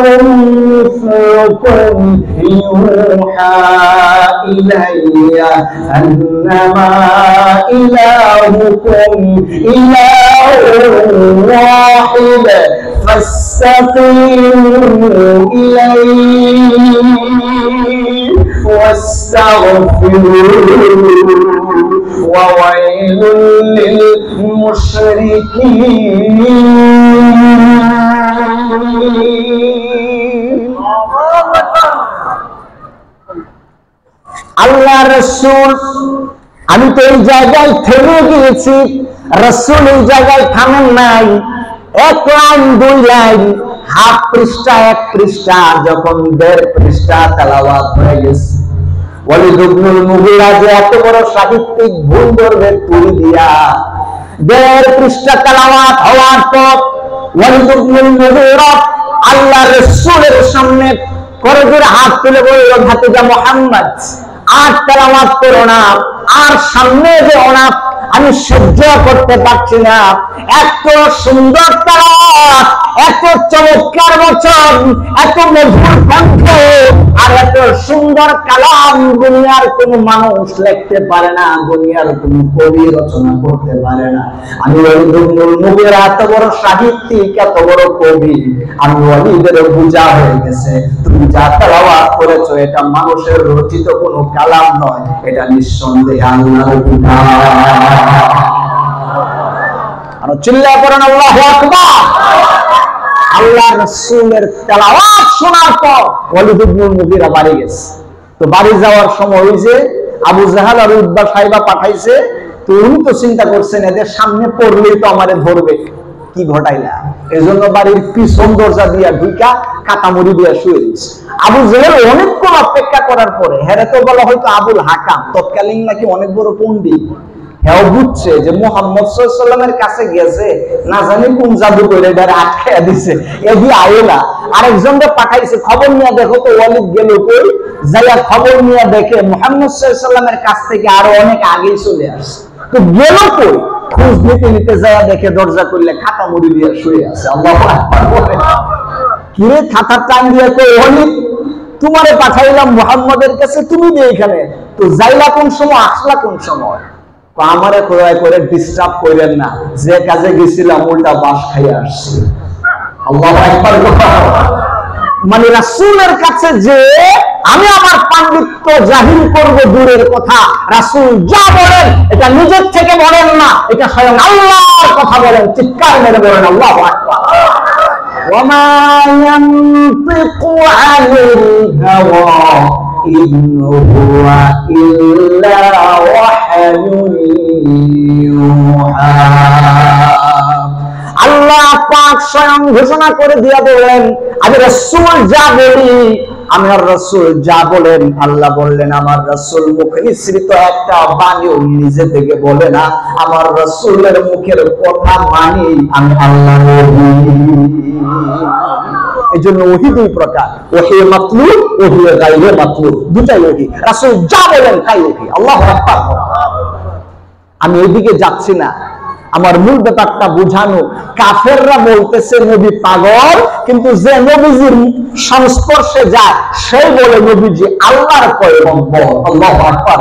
مثلكم يوحى إلي أنما إلهكم إله واحد فاستقيموا إليه واستغفروه وويل للمشركين। আল্লাহ রাসূল, আমি তো এই জায়গায় থেমে গিয়েছি, রাসূল এই জায়গায় থামেন নাই, এক লাইন দুই লাইন, হাফ পৃষ্ঠা এক পৃষ্ঠা, যখন 1.5 পৃষ্ঠা তেলাওয়াত হয়ে গেছে, ওয়ালিদ ইবনুল মুগীরা যে এত বড় সাহিত্যিক ভুল ধরবে তুই দিয়া, 1.5 পৃষ্ঠা তেলাওয়াত হওয়ার পর ওয়ালিদ ইবনুল মুগীরা আল্লাহ রাসূলের সামনে করজোড়ে হাত তুলে বলল, ভাতিজা মুহাম্মদ, আর তেলাওয়াত করো না, আর সামনে যে ওনা আমি সহ্য করতে পারছি না, এত সুন্দর তেলাওয়াত, এত চমৎকার বচন, এত মধুর কণ্ঠ, আর এত সুন্দর কালাম দুনিয়ার কোন মানুষ লিখতে পারে না, দুনিয়ার কোন কবি রচনা করতে পারে না। আমি ওয়ালিদ ইবনুল মুগীরা এত বড় সাহিত্যিক, এত বড় কবি, আমি ওয়ালিদের বোঝা হয়ে গেছে, তুমি যা তেলাওয়াত করেছো এটা মানুষের রচিত কোনো কালাম নয়, এটা নিঃসন্দেহে আল্লাহর কিতাব। আর চিল্লায় পড়েন আল্লাহু আকবার। আল্লাহ রাসূলের তেলাওয়াত শোনার পর ওয়ালিদ ইবনে মুগীরা বাড়ি গেছে। তো বাড়ি যাওয়ার সময় ওই যে আবু জাহাল আর উতবা সাহেবা পাঠাইছে, তো উনি তো চিন্তা করছেন এদের সামনে পড়লেই তো আমারে ধরবে, কি ঘটাইলা, এজন্য বাড়ির পিছন দরজা দিয়া ঢুকা কাটামুড়ি দিয়া শুয়ে দিচ্ছে। আবু জাহেল অনেকক্ষণ অপেক্ষা করার পরে, হেরে তো বলা হয়তো আবুল হাকাম, তৎকালীন নাকি অনেক বড় পণ্ডিত, হ্যাঁ বুঝছে যে মুহাম্মদ সাল্লাল্লাহু আলাইহি ওয়াসাল্লামের কাছে গেছে, না জানি কোন জাদু করে এবারে আটকায়া দিছে, এদি আয়েলা আরেকজনকে পাঠাইছে, খবর নিয়ে দেখো তো ওয়ালিদ গেল কই, যাইয়া খবর নিয়ে দেখে মুহাম্মদ সাল্লাল্লাহু আলাইহি ওয়াসাল্লামের কাছ থেকে আরো অনেক আগেই চলে আসছে। তো গেল কই, খোঁজ নিতে নিতে যাইয়া দেখে দরজা করলে খাতা মুড়ি দিয়ে শুয়ে আছে। আল্লাহু আকবার বলে, কিরে খাতা টান দিয়ে কই, ওয়ালিদ তোমারে পাঠাইলাম মুহাম্মদের কাছে, তুমি যে এখানে, তো যাইলা কোন সময়, আসলা কোন সময়? আমারে খোদাই করে ডিস্টার্ব করেন না, যে কাজে গেছিলাম উল্টা বাস খাইয়ে আসছি। আল্লাহু আকবার। মানে রাসূলের কাছে যে আমি আমার পাণ্ডিত্য জাহির করব দূরের কথা, রাসূল যা বলেন এটা নিজের থেকে বলেন না, এটা স্বয়ং আল্লাহর কথা বলেন, চিৎকার মেরে বলেন আল্লাহু আকবার। ওয়ামা ইয়ানতিকু আনিল হাওয়া ইন হুয়া ইল্লা ওয়াহয়ুন ইউহা। আল্লাহ পাক স্বয়ং ঘোষণা করে দিয়া বলেন, আমি রাসূল যা বলি, আমার রাসূল যা বলেন, আল্লাহ বললেন আমার রাসূল মুখ নিঃসৃত একটা বাণীও নিজে থেকে বলে না, আমার রাসূলের মুখের কথা মানি আমি আল্লাহ নবী। এজন্য ওহী দুই প্রকার, ওহী মাতলুব, ওহী গায়রে মাতলুব, দুটাই ওহী। রাসূল যা বলেন তাই ওহী। আল্লাহু আকবার। আমি এদিকে যাচ্ছি না, আমার মূল ব্যাপারটা বুঝানো। কাফেররা বলতেছে নবী পাগল, কিন্তু যে নবীজির সংস্পর্শে যায় সেই বলে নবীজি আল্লাহর পয়গম্বর। আল্লাহু আকবার।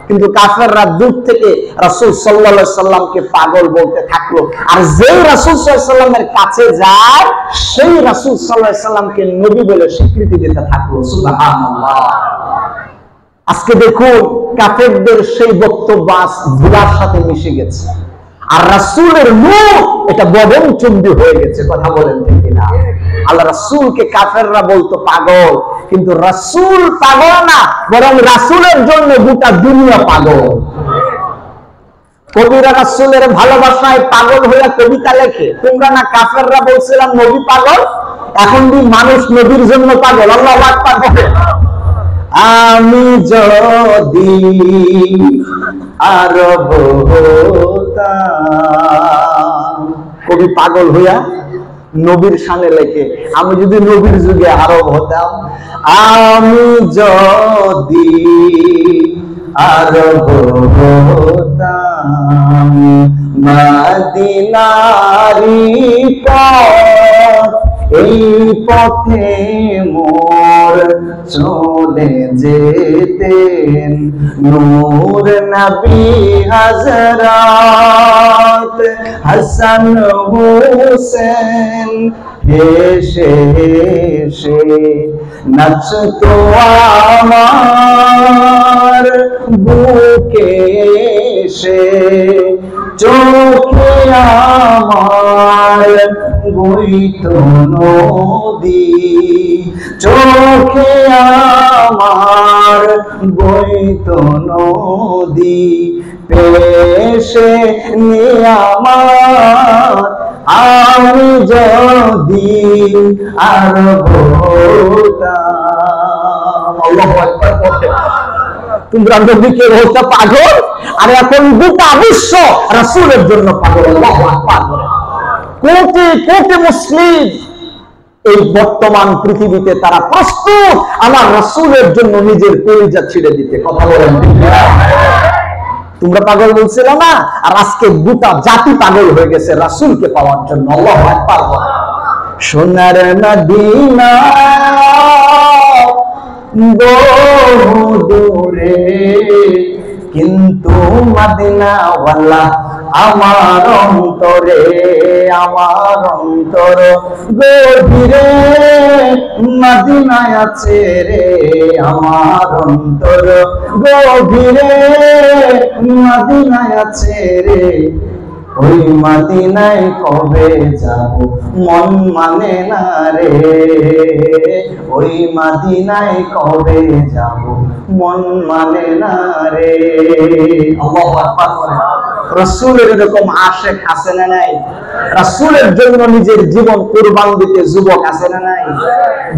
কিন্তু কাফেররা দূর থেকে রাসূল সাল্লাল্লাহু আলাইহি সাল্লামকে পাগল বলতে থাকলো, আর যেই রাসূল সাল্লাল্লাহু আলাইহি সাল্লামের কাছে যায় সেই রাসূল সাল্লাল্লাহু আলাইহি সাল্লামকে নবী বলে স্বীকৃতি দিতে থাকলো। সুবহানাল্লাহ। আজকে দেখুন কাফেরদের সেই বক্তব্য আজ ধুলার সাথে মিশে গেছে, আর রাসূলের মুখ এটা বদনচুম্বী হয়ে গেছে। কথা বলেন ঠিক কিনা? আল্লাহ রাসূলকে কাফেররা বলতো পাগল, কিন্তু রাসূল পাগল না, বরং রাসূলের জন্য গোটা দুনিয়া পাগল। কবিরা রাসূলের ভালোবাসায় পাগল হয়ে কবিতা লেখে। তোমরা না কাফেররা বলছিলাম নবী পাগল, এখন কি মানুষ নবীর জন্য পাগল? আল্লাহু আকবার বলে, আমি যদি আরব হতাম, কবি পাগল হইয়া নবীর শানে লেখে, আমি যদি নবীর যুগে আরব হতাম, আমি যদি আরব হতাম, মদিনারি পথ এই পথে মোর চলে যেতেন নূর নবী হযরত হাসান হোসেন, হেসে হেসে নাচতো আমার বুকে এসে, চোখে আমার বইতো নদী, চোখে আমার বইতো নদী, পেশে নিয়ামত আমি যদি আরব হতাম। আল্লাহু আকবার বলে, তোমরা নবীকে হতে পাগল, আর এখন গোটা বিশ্ব রাসূলের জন্য পাগল। আল্লাহু আকবার বলে, কোটি কোটি মুসলিম এই বর্তমান পৃথিবীতে তারা প্রস্তুত আমার রাসূলের জন্য নিজের কলিজা ছিঁড়ে দিতে। কথা বলেন ঠিক না? তোমরা পাগল বলছিল না, আর আজকে গোটা জাতি পাগল হয়ে গেছে রাসূলকে পাওয়ার জন্য। আল্লাহু আকবার বলে, সোনার মদিনা বহু দূরে, কিন্তু মদিনাওয়ালা আমার অন্তরে, আমার অন্তর গভীরে মদিনায় আছে রে, আমার অন্তর গভীরে মদিনায় আছে রে, ওই মদিনায় কবে যাব মন মানে না রে, ওই মদিনায় কবে যাব মন মানে না রে। আল্লাহু আকবার বলেন। রাসূলের এরকম আশিক আছে না নাই? রাসূলের জন্য নিজের জীবন কুরবান দিতে যুবক আছে না নাই?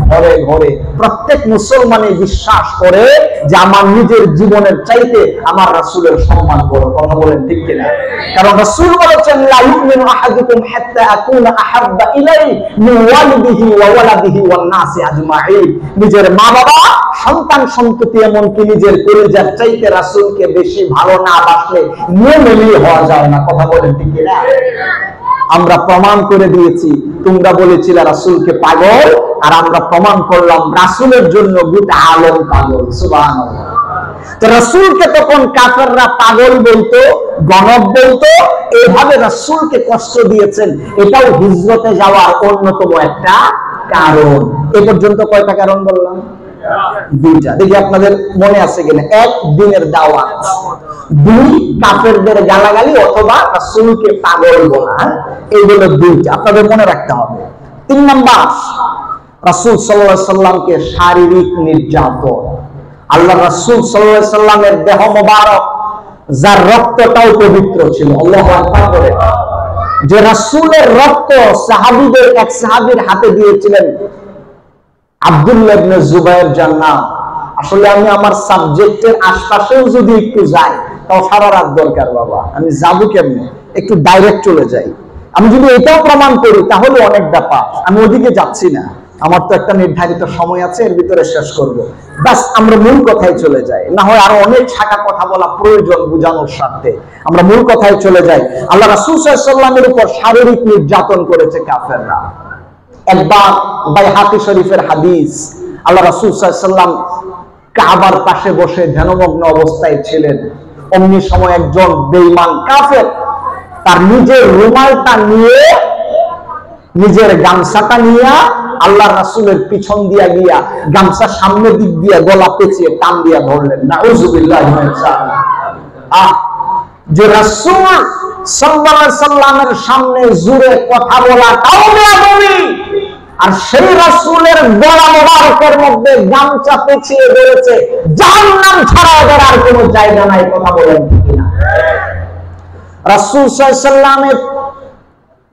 ঘরে ঘরে প্রত্যেক মুসলমানই বিশ্বাস করে যে আমার নিজের জীবনের চাইতে আমার রাসূলের সম্মান বড়। কথা বলেন ঠিক কিনা? কারণ রাসূল বলেছেন লা ইউমিনু আহাদুকুম হাত্তা আকুনা আহাব্বা ইলাইহি মিন ওয়ালিদিহি ওয়া ওয়ালাদিহি ওয়ান নাসি আজমাইন। নিজের মা বাবা, সন্তান সন্ততি, এমনকি নিজের কলিজার চাইতে রাসূলকে বেশি ভালো না বাসলে মুমিনই হওয়া যায় না। কথা বলেন ঠিক কিনা? আমরা প্রমাণ করে দিয়েছি, তোমরা বলেছিলে রাসূলকে পাগল, আর আমরা প্রমাণ করলাম রাসূলের জন্য গোটা আলম পাগল। সুবহানাল্লাহ। তো রাসূলকে তখন কাফেররা পাগল বলতো, গণব বলতো, এইভাবে রাসূলকে কষ্ট দিয়েছেন। এটাও হিজরতে যাওয়ার অন্যতম একটা কারণ। এ পর্যন্ত কয়টা কারণ বললাম? দুইটা। দেখি আপনাদের মনে আছে কিনা। এক, দিনের দাওয়াত। দুই, কাফেরদের গালাগালি অথবা রাসূলকে পাগল বলা। এইগুলো দুইটা আপনাদের মনে রাখতে হবে। 3 নাম্বার, রাসূল সাল্লাল্লাহু আলাইহি সাল্লামকে শারীরিক নির্যাতন। আল্লাহ রাসূল সাল্লাল্লাহু আলাইহি সাল্লামের দেহ মোবারক, যার রক্তটাও পবিত্র ছিল, আল্লাহু আকবার বলে, যে রাসূলের রক্ত সাহাবীদের এক সাহাবীর হাতে দিয়েছিলেন আব্দুল্লাহ ইবনে জুবায়ের জান্নাহ। আসলে আমি আমার সাবজেক্টের আশপাশেও যদি একটু যাই তাও সারা রাত দরকার বাবা, আমি যাবো কেমনে? একটু ডাইরেক্ট চলে যাই। আমি যদি এটাও প্রমাণ করি তাহলে অনেক ব্যাপার, আমি ওদিকে যাচ্ছি না। আমার তো একটা নির্ধারিত সময় আছে, এর ভিতরে শেষ করব। বাস আমরা মূল কথায় চলে যাই, না হয় আরো অনেক ছাটা কথা বলা প্রয়োজন বোঝানোর স্বার্থে। আমরা মূল কথায় চলে যাই। আল্লাহ রাসূল সাল্লাল্লাহু আলাইহি সাল্লামের উপর শারীরিক নির্যাতন করেছে কাফেররা। একবার বাইহাকি শরীফের হাদিস, আল্লাহ রাসূল সাল্লাল্লাহু আলাইহি সাল্লাম কাবার পাশে বসে ধ্যানমগ্ন অবস্থায় ছিলেন। অমনি সময় একজন বেঈমান কাফের তার নিজের রুমালটা নিয়ে, নিজের গামছাটা নিয়ে আল্লাহ রাসূলের পিছন দিয়া গিয়া গামছা সামনের দিক দিয়ে গলা পেঁচিয়ে টান দিয়া ধরলেন। নাউযুবিল্লাহি মিনাশ শাইতানির। যে রাসূল সাল্লাল্লাহু আলাইহি সাল্লামের সামনে জোরে কথা বলাটাও বেয়াদবি, আর সেই রাসূলের গলা মোবারকের মধ্যে গামছা পেঁচিয়ে ধরেছে। জাহান্নাম ছাড়া এদের আর কোনো জায়গা নাই। কথা বলেন ঠিক না? রাসূল সাল্লাল্লাহু আলাইহি সাল্লামের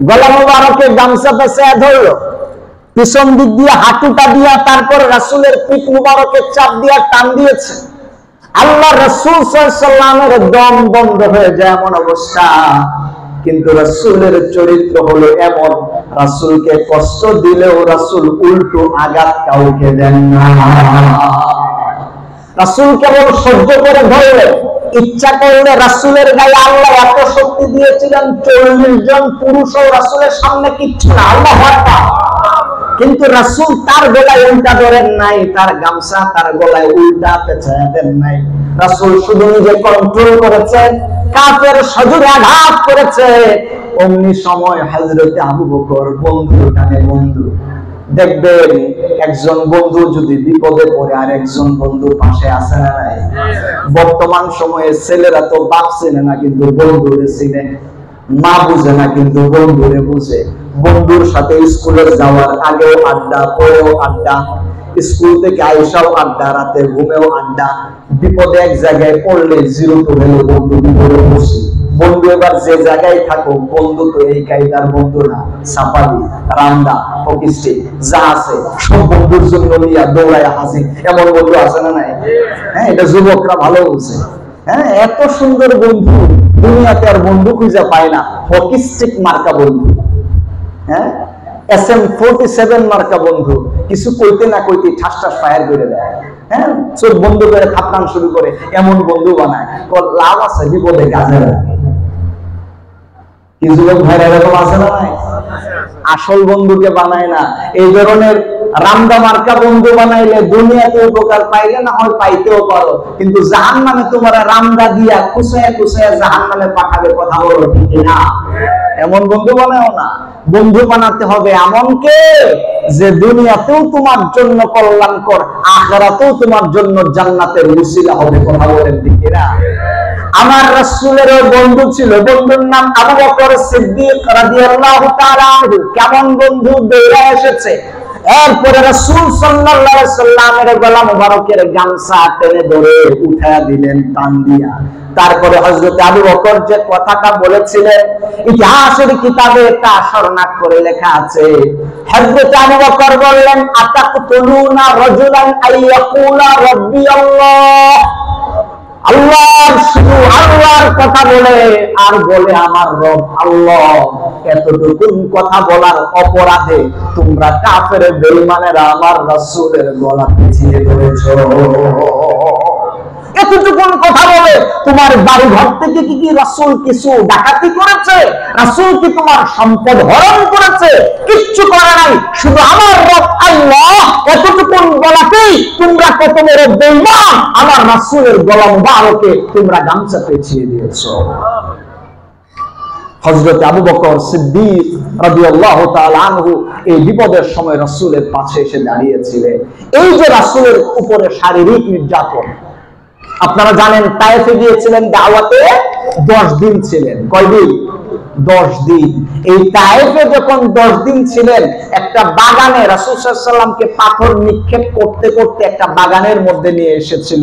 গলা মোবারকে গামছা পেঁচিয়ে ধরলো, পিছন দিক দিয়ে হাঁটুটা দিয়া তারপর রাসূলের পিঠ মোবারকে চাপ দিয়া টান দিয়েছে। আল্লাহ রাসূল সাল্লাল্লাহু আলাইহি সাল্লামের দম বন্ধ হয়ে যায় এমন অবস্থা। কিন্তু রাসূলের চরিত্র হলো এমন, রাসূলকে কষ্ট দিলেও রাসূল উল্টো আঘাত কাউকে দেন না। রাসূল কেবল সহ্য করে ধরলেন। ইচ্ছা করলে রাসূলের গায়ে আল্লাহ এত শক্তি দিয়েছিলেন, 40 জন পুরুষও রাসূলের সামনে কিচ্ছু না। আল্লাহু আকবার। কিন্তু রাসূল তার গলায় উল্টা ধরেন নাই, তার গামছা তার গলায় উল্টা পেঁচায়া দেন নাই। রাসূল শুধু নিজে কন্ট্রোল করেছেন, কাফের সজোরে আঘাত করেছে। অমনি সময় হযরতে আবু বকর বন্ধু টানে বন্ধু। দেখবেন একজন বন্ধু যদি বিপদে পড়ে আর একজন বন্ধু পাশে আসে না নাই। বর্তমান সময়ে ছেলেরা তো বাপ চেনে না কিন্তু বন্ধুরে চিনে, মা বুঝে না কিন্তু বন্ধুরে বুঝে। বন্ধুর সাথে স্কুলে যাওয়ার আগেও আড্ডা, পরেও আড্ডা, স্কুল থেকে আইসাও আড্ডা, রাতে ঘুমেও আড্ডা। বিপদে এক জায়গায় পড়লে জিরো টু হলো বন্ধু বিপদে বসি। বন্ধু এবার যে জায়গায় থাকো, বন্ধু তো এই কায়দার বন্ধু না। সাফারি, রামদা, হকিস্টিক যা আছে সব বন্ধুর জন্য নিয়ে দৌড়ায় হাসি, এমন বন্ধু আছে না নাই? হ্যাঁ, এটা যুবকরা ভালো বুঝে। হ্যাঁ, এত সুন্দর বন্ধু দুনিয়াতে আর বন্ধু খুঁজে পায় না। হকিস্টিক মার্কা বন্ধু, হ্যাঁ, SM-47 মার্কা বন্ধু, কিছু কইতে না কইতে ঠাস ঠাস ফায়ার করে দেয়। হ্যাঁ, চোখ বন্ধ করে থাপড়ান শুরু করে, এমন বন্ধু বানায়। লাভ আছে বিপদে কাজে লাগে। কি যুবক ভাইরা এরকম আছে না নাই? আসল বন্ধুকে বানায় না। এই ধরনের রামদা মার্কা বন্ধু বানাইলে দুনিয়াতে উপকার পাইলে না হয় পাইতেও পারো, কিন্তু জাহান্নামে তোমার রামদা দিয়া খুশায় খুশায় জাহান্নামে পাঠাবে। কথা বলো ঠিক না? এমন বন্ধু বানাও না। বন্ধু বানাতে হবে এমনকে যে দুনিয়াতেও তোমার জন্য কল্যাণকর, আখিরাতেও তোমার জন্য জান্নাতের উসিলা হবে। কথা বলেন ঠিক না? আমার রাসূলের বন্ধু ছিল, বন্ধুর নাম আবু বকর সিদ্দিক রাদিয়াল্লাহু তাআলা আনহু। কেমন বন্ধু, দৌড়ে এসেছে। এরপরে রাসূল সাল্লাল্লাহু আলাইহি সাল্লামের গলা মুবারকের গামছা টেনে ধরে উঠায়া দিলেন টান দিয়া। তারপরে হযরত আবু বকর যে কথাটা বলেছিলেন, ইতিহাসের কিতাবে এটা স্মরণ করে লেখা আছে। হযরত আবু বকর বললেন, আতাকতুলুনা রাজুলান আইয়াকুলা রাব্বি আল্লাহ। আল্লাহর শুধু আল্লাহর কথা বলে আর বলে আমার রব আল্লাহ। এতটুকু কথা বলার অপরাধে তোমরা কাফের বেঈমানেরা আমার রাসূলের গলা পেঁচিয়ে ধরেছো। এতটুকু কথা বলে তোমার বাড়ি ঘর থেকে কি রাসূল কিছু ডাকাতি করেছে? রাসূল কি তোমার সম্পদ হরণ করেছে? কিচ্ছু করে নাই। শুধু আমার রব আল্লাহ এতটুকু বলাতেই তোমরা কত বড় বেঈমান, আমার রাসূলের গলা মুবারকে তোমরা গামছা পেঁচিয়ে দিয়েছো। হযরত আবু বকর সিদ্দিক রাদিয়াল্লাহু তাআলা আনহু এই বিপদের সময় রাসূলের পাশে এসে দাঁড়িয়েছিলেন। এই যে রাসূলের উপরে শারীরিক নির্যাতন, আপনারা জানেন তায়েফে গিয়েছিলেন দাওয়াতে, 10 দিন ছিলেন। কয়দিন? 10 দিন। এই তায়েফে যখন 10 দিন ছিলেন, একটা বাগানে রাসূল সাল্লাল্লাহু আলাইহি সাল্লামকে পাথর নিক্ষেপ করতে করতে একটা বাগানের মধ্যে নিয়ে এসেছিল।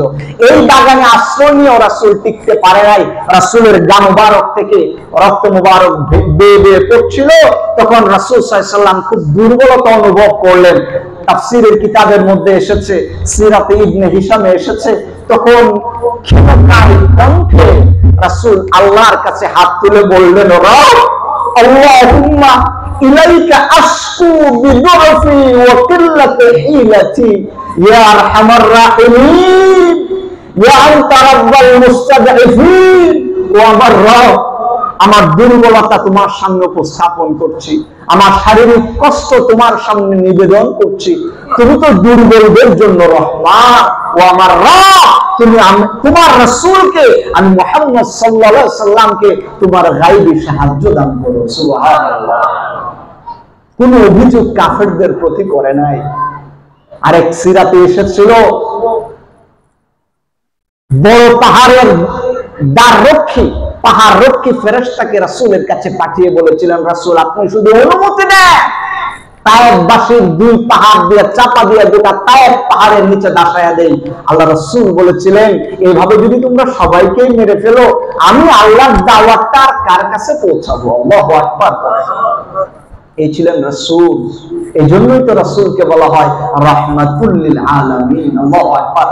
এই বাগানে আশ্রয় নিয়ে রাসূল টিকতে পারে নাই। রাসূলের গা মুবারক থেকে রক্ত মুবারক বেয়ে বেয়ে পড়ছিল। তখন রাসূল সাল্লাল্লাহু আলাইহি সাল্লাম খুব দুর্বলতা অনুভব করলেন। তাফসীরের কিতাবের মধ্যে এসেছে, সিরাতে ইবনে হিশামে এসেছে, তখন ক্ষীণকায় কণ্ঠে রাসূল আল্লাহর কাছে হাত তুলে বললেন, রব আল্লাহুম্মা ইলাইকা আশকু বিদুরফি ওয়া কিল্লাতি হিলাতি ইয়া আরহামার রাহিমিন ইয়া আনতা রাব্বুল মুস্তাদঈফিন। ও আমার রব, আমার দুর্বলতা তোমার সামনে উপস্থাপন করছি, আমার শারীরিক কষ্ট তোমার সামনে নিবেদন করছি। তুমি তো দুর্বলদের জন্য রহমান। ও আমার রব, তুমি তোমার রাসূলকে, আমি মুহাম্মদ সাল্লাল্লাহু আলাইহি সাল্লামকে তোমার গায়বী সাহায্য দান করো। সুবহানাল্লাহ। কোন অভিযোগ কাফেরদের প্রতি করে নাই। আরেক সিরাতে এসেছিল, বড় পাহাড়ের দ্বাররক্ষী, পাহাড় রক্ষী ফেরেশতাকে রাসূলের কাছে পাঠিয়ে বলেছিলেন, রাসূল আপনি শুধু অনুমতি দেন, তায়েফবাসীর 2 পাহাড় দিয়ে চাপা দিয়ে গোটা তায়েফ পাহাড়ের নিচে দাঁড়ায়া দেই। আল্লাহ রাসূল বলেছিলেন, এইভাবে যদি তোমরা সবাইকেই মেরে ফেলো, আমি আল্লাহর দাওয়াতটা কার কাছে পৌঁছাবো? আল্লাহু আকবার। এই ছিলেন রাসূল। এই জন্যই তো রাসূলকে বলা হয় রাহমাতুল লিল আলামিন। আল্লাহু আকবার।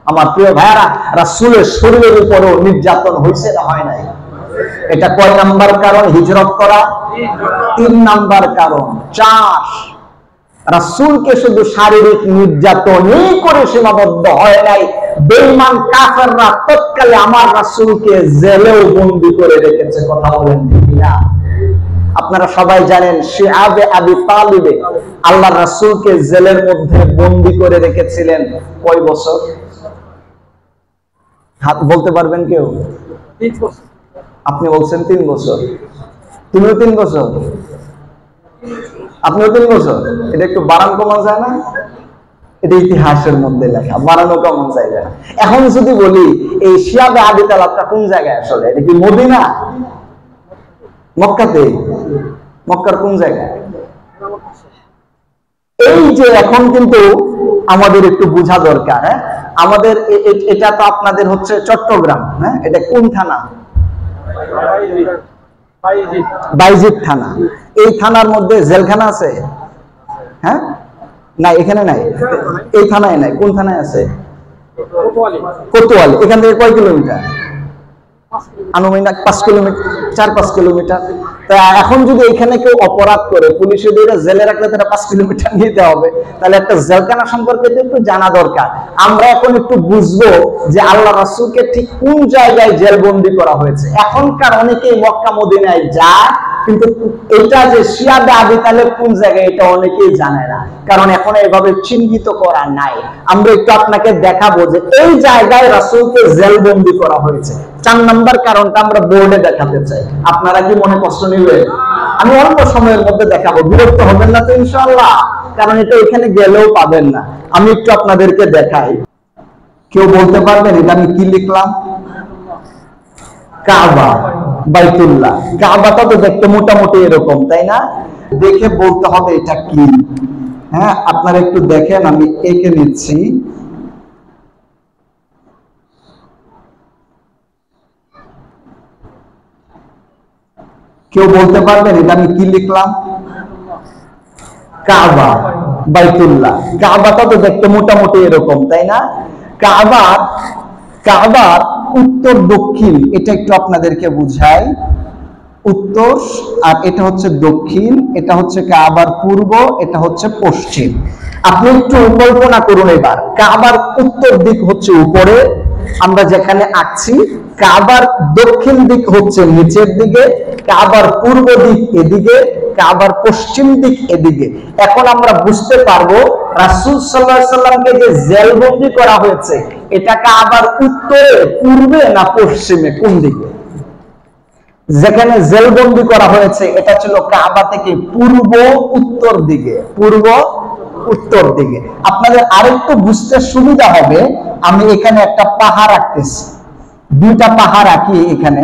আমার প্রিয় ভাইরা, রাসূলের শরীরের উপরও নির্যাতন হয়েছে না হয় নাই? এটা কয় নাম্বার কারণ হিজরত করা? 3 নাম্বার কারণ। 4, রাসূলকে শুধু শারীরিক নির্যাতনই করে সীমাবদ্ধ হয় নাই, বেঈমান কাফেররা তৎকালে আমার রাসূলকে জেলেও বন্দী করে রেখেছে। কথা বলেন ঠিক না? আপনারা সবাই জানেন, শিআবে আবি তালিবে আল্লাহর রাসূলকে জেলের মধ্যে বন্দী করে রেখেছিলেন কয় বছর? হাত বলতে পারবেন কেউ? 3 বছর। আপনি বলছেন 3 বছর, তুমিও 3 বছর, আপনিও 3 বছর। এটা একটু বাড়ান কমা যায় না? এটা ইতিহাসের মধ্যে লেখা, বাড়ানো কমন যায় না। এখন যদি বলি এই শিয়াবে আবি তালাবটা কোন জায়গায় আসলে? এটা কি মদিনা? মক্কাতে? মক্কার কোন জায়গায়? এই যে এখন কিন্তু আমাদের একটু বোঝা দরকার। আমাদের এটা তো আপনাদের হচ্ছে চট্টগ্রাম, হ্যাঁ? এটা কোন থানা? বাইজিদ থানা। এই থানার মধ্যে জেলখানা আছে? হ্যাঁ, নাই, এখানে নাই, এই থানায় নাই। কোন থানায় আছে? কোতোয়ালি। এখান থেকে কয় কিলোমিটার? আনুমানিক 5 কিলোমিটার, 4-5 কিলোমিটার। তা এখন যদি এখানে কেউ অপরাধ করে, পুলিশে দিয়ে জেলে রাখলে তারা 5 কিলোমিটার নিতে হবে, তাহলে একটা জেলখানা সম্পর্কে একটু জানা দরকার। আমরা এখন একটু বুঝবো যে আল্লাহ রাসূলকে ঠিক কোন জায়গায় জেলবন্দি করা হয়েছে। এখনকার অনেকেই মক্কা মদিনায় যায়, কিন্তু এটা যে শিয়াবে আবি তালেব কোন জায়গায় এটা অনেকেই জানে না, কারণ এখন এভাবে চিহ্নিত করা নাই। আমরা একটু আপনাকে দেখাবো যে এই জায়গায় রাসূলকে জেলবন্দি করা হয়েছে। 4 নাম্বার কারণটা আমরা বোর্ডে দেখাতে চাই। আপনারা কি মনে কষ্ট নেবেন? আমি অল্প সময়ের মধ্যে দেখাবো, বিরক্ত হবেন না তো ইনশাআল্লাহ, কারণ এটা এখানে গেলেও পাবেন না। আমি একটু আপনাদেরকে দেখাই। কেউ বলতে পারবেন এটা আমি কি লিখলাম? কাবা, বাইতুল্লাহ। কাবাটা তো দেখতে মোটামুটি এরকম, তাই না? দেখে বলতে হবে এটা কি। হ্যাঁ, আপনারা একটু দেখেন, আমি এঁকে নিচ্ছি। কেউ বলতে পারবেন এটা আমি কি লিখলাম? কাবা, বাইতুল্লাহ। কাবাটা তো দেখতে মোটামুটি এরকম, তাই না? কাবার উত্তর দক্ষিণ, এটা একটু আপনাদেরকে বুঝাই। উত্তর আর এটা হচ্ছে দক্ষিণ, এটা হচ্ছে কাবার পূর্ব, এটা হচ্ছে পশ্চিম। আপনি একটু কল্পনা করুন এবার, কাবার উত্তর দিক হচ্ছে উপরে, আমরা যেখানে আছি। কাবার দক্ষিণ দিক হচ্ছে নিচের দিকে, কাবার পূর্ব দিক এদিকে, কাবার পশ্চিম দিক এদিকে। এখন আমরা বুঝতে পারবো রাসূল সাল্লাল্লাহু আলাইহি সাল্লামকে যে জেলবন্দি করা হয়েছে, এটা কাবার উত্তরে, পূর্বে না পশ্চিমে, কোন দিকে? যেখানে জেলবন্দি করা হয়েছে এটা ছিল কাবা থেকে পূর্ব উত্তর দিকে, পূর্ব উত্তর দিকে। আপনাদের আরেকটু বুঝতে সুবিধা হবে, আমি এখানে একটা পাহাড় আঁকতেছি, দুইটা পাহাড় আঁকি এখানে।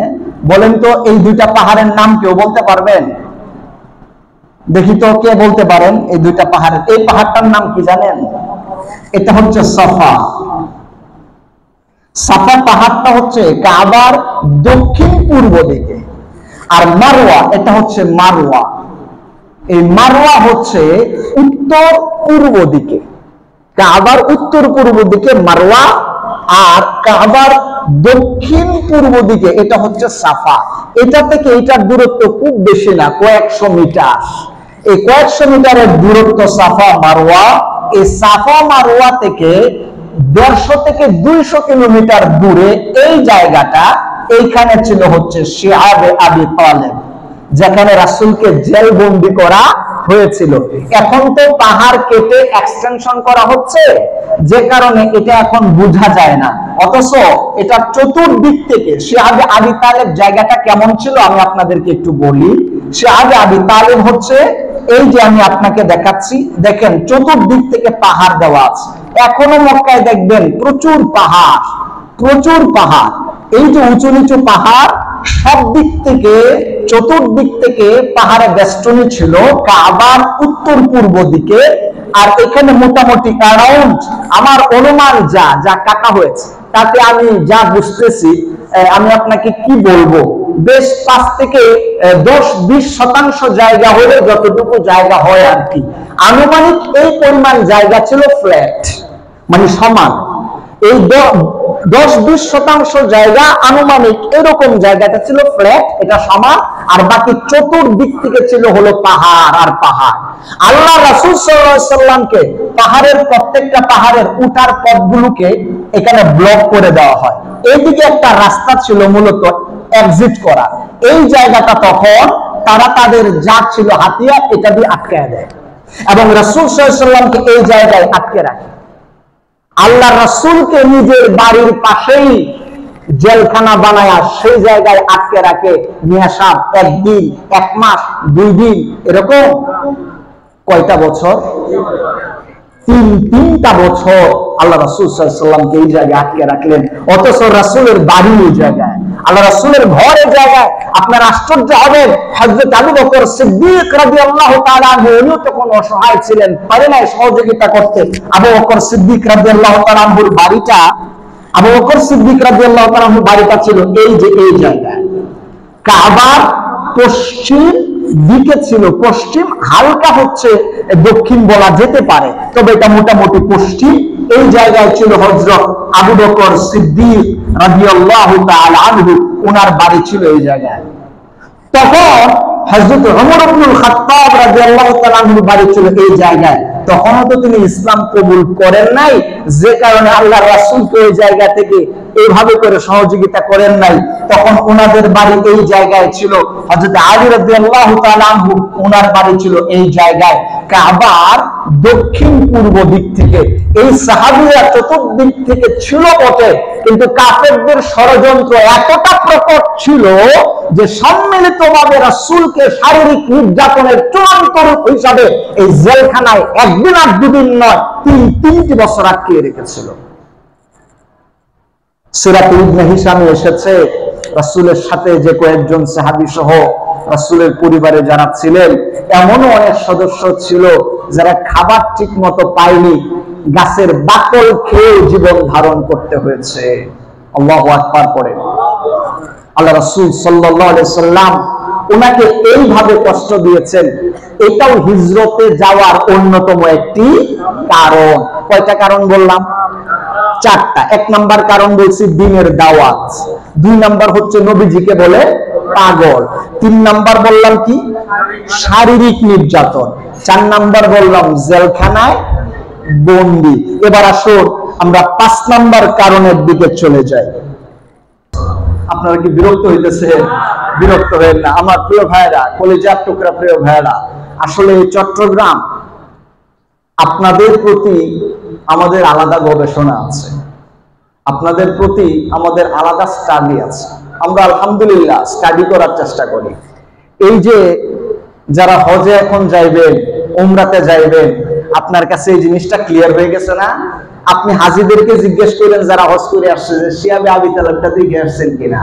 বলেন তো এই দুইটা পাহাড়ের নাম কেউ বলতে পারবেন? দেখি তো কে বলতে পারেন এই দুইটা পাহাড়ের? এই পাহাড়টার নাম কি জানেন? এটা হচ্ছে সাফা। সাফা পাহাড়টা হচ্ছে কাবার দক্ষিণ পূর্ব দিকে। আর মারওয়া, এটা হচ্ছে মারওয়া। এই মারওয়া হচ্ছে উত্তর পূর্ব দিকে, কাবার উত্তর পূর্ব দিকে মারওয়া, আর কাবার দক্ষিণ পূর্ব দিকে এটা হচ্ছে সাফা। এটা থেকে এটার দূরত্ব খুব বেশি না, কয়েকশো মিটার। এই কয়েকশো মিটারের দূরত্ব সাফা মারওয়া। এই সাফা মারওয়া থেকে 150 থেকে 200 কিলোমিটার দূরে এই জায়গাটা, এইখানে ছিল হচ্ছে শিআবে আবি তালেব, যেখানে রাসূলকে জেলবন্দি করা হয়েছিল। এখন তো পাহাড় কেটে এক্সটেনশন করা হচ্ছে, যে কারণে এটা এখন বোঝা যায় না। অথচ এটা চতুর্দিক থেকে শিআবে আবি তালেব জায়গাটা কেমন ছিল আমি আপনাদেরকে একটু বলি। শিআবে আবি তালেব হচ্ছে এই যে আমি আপনাকে দেখাচ্ছি, দেখেন চতুর্দিক থেকে পাহাড় দেওয়া আছে। এখনো মক্কায় দেখবেন প্রচুর পাহাড়, প্রচুর পাহাড়। এই যে উঁচু নিচু পাহাড়, সব দিক থেকে চতুর্দিক থেকে পাহাড়ে বেষ্টনী ছিল কাবার উত্তর পূর্ব দিকে। আর এখানে মোটামুটি অ্যারাউন্ড, আমার অনুমান যা যা কাটা হয়েছে তাতে আমি যা বুঝতেছি, আমি আপনাকে কি বলবো, বেশ 5 থেকে 10-20% জায়গা হলে যতটুকু জায়গা হয় আর কি, আনুমানিক এই পরিমাণ জায়গা ছিল ফ্ল্যাট, মানে সমান। এই 10-20% জায়গা আনুমানিক এরকম জায়গাটা ছিল ফ্ল্যাট, এটা সমান। আর বাকি চতুর্দিক থেকে ছিল হলো পাহাড় আর পাহাড়। আল্লাহ রাসূল সাল্লাল্লাহু আলাইহি সাল্লামকে পাহাড়ের প্রত্যেকটা পাহাড়ের উঠার পথগুলোকে এখানে ব্লক করে দেওয়া হয়। এইদিকে একটা রাস্তা ছিল মূলত এক্সিট করা। এই জায়গাটা তখন তারা তাদের যা ছিল হাতিয়ার এটা দিয়ে আটকায় দেয় এবং রাসূল সাল্লাল্লাহু আলাইহি সাল্লামকে এই জায়গায় আটকে রাখে। আল্লাহ রাসূলকে নিজের বাড়ির পাশেই জেলখানা বানায়া সেই জায়গায় আটকে রাখে। মিয়াসাব 1 দিন, 1 মাস, 2 দিন, এরকম কয়টা বছর? 3টা বছর আল্লাহ রাসূল সাল্লাল্লাহু আলাইহি সাল্লামকে এই জায়গায় আটকে রাখলেন। অথচ রাসূলের বাড়ি এই জায়গায়, আল্লাহ রাসূলের ঘর এই জায়গায়। আপনার আশ্চর্য হবেন, হযরত আবু বকর সিদ্দিক রাদিয়াল্লাহু তাআলা আনহু উনি তখন অসহায় ছিলেন, পারে না সহযোগিতা করতে। আবু বকর সিদ্দিক রাদিয়াল্লাহু তাআলা আনহুর বাড়িটা, আবু বকর সিদ্দিক রাদিয়াল্লাহু তাআলা আনহুর বাড়িটা ছিল এই যে এই জায়গায়, কাবার পশ্চিম দিকে ছিল। পশ্চিম হালকা হচ্ছে দক্ষিণ বলা যেতে পারে, তবে এটা মোটামুটি পশ্চিম। এই জায়গায় ছিল হযরত আবু বকর সিদ্দিক রাদিয়াল্লাহু তাআলা আনহু, ওনার বাড়ি ছিল এই জায়গায়। তখন হযরত ওমর ইবনুল খাত্তাব রাদিয়াল্লাহু তাআলা আনহুর বাড়ি ছিল এই জায়গায়। তখনও তো তিনি ইসলাম কবুল করেন নাই, যে কারণে আল্লাহ রাসূলকে এই জায়গা থেকে এইভাবে করে সহযোগিতা করেন নাই। তখন ওনাদের বাড়ি এই জায়গায় ছিল। হযরত আলী রাদিয়াল্লাহু তাআলা আনহু ওনার বাড়ি ছিল এই জায়গায়, কাবার দক্ষিণ পূর্ব দিক থেকে। এই সাহাবীরা চতুর্দিক থেকে ছিল বটে, কিন্তু কাফেরদের ষড়যন্ত্র এতটা প্রকট ছিল যে সম্মিলিতভাবে রাসূলকে শারীরিক নির্যাতনের চূড়ান্ত রূপ হিসাবে এই জেলখানায় 1 দিন আর 2 দিন নয়, 3টি বছর আটকে রেখেছিল। সূরা ইবনে হিশামে এসেছে রাসূলের সাথে যে কয়েকজন সাহাবী সহ রাসূলের পরিবারে যারা ছিলেন, এমনও অনেক সদস্য ছিল যারা খাবার ঠিক মতো পায়নি, গাছের বাকল খেয়ে জীবন ধারণ করতে হয়েছে। আল্লাহু আকবার পড়েন। আল্লাহ রাসূল সাল্লাল্লাহু আলাইহি সাল্লাম ওনাকে এইভাবে কষ্ট দিয়েছেন, এটাও হিজরতে যাওয়ার অন্যতম একটি কারণ। কয়টা কারণ বললাম? চারটা। এক নাম্বার কারণ বলছি দ্বীনের দাওয়াত, দুই নাম্বার হচ্ছে নবীজিকে বলে পাগল, তিন নাম্বার বললাম কি শারীরিক নির্যাতন, চার নাম্বার বললাম জেলখানায় বন্দী। এবার আসুন আমরা 5 নাম্বার কারণের দিকে চলে যাই। আপনারা কি বিরক্ত হইতেছে? বিরক্ত হবেন না আমার প্রিয় ভাইরা, কলিজার টুকরা প্রিয় ভাইরা। আসলে এই চট্টগ্রাম, আপনাদের প্রতি আমাদের আলাদা গবেষণা আছে, আপনাদের প্রতি আমাদের আলাদা স্টাডি আছে। আমরা আলহামদুলিল্লাহ স্টাডি করার চেষ্টা করি। এই যে যারা হজে এখন যাইবেন, উমরাতে যাইবেন, আপনার কাছে এই জিনিসটা ক্লিয়ার হয়ে গেছে না? আপনি হাজিদেরকে জিজ্ঞেস করেন যারা হজ করে আসছে যে শিয়াবে আবি তালেবটা দেখে আসছেন কিনা,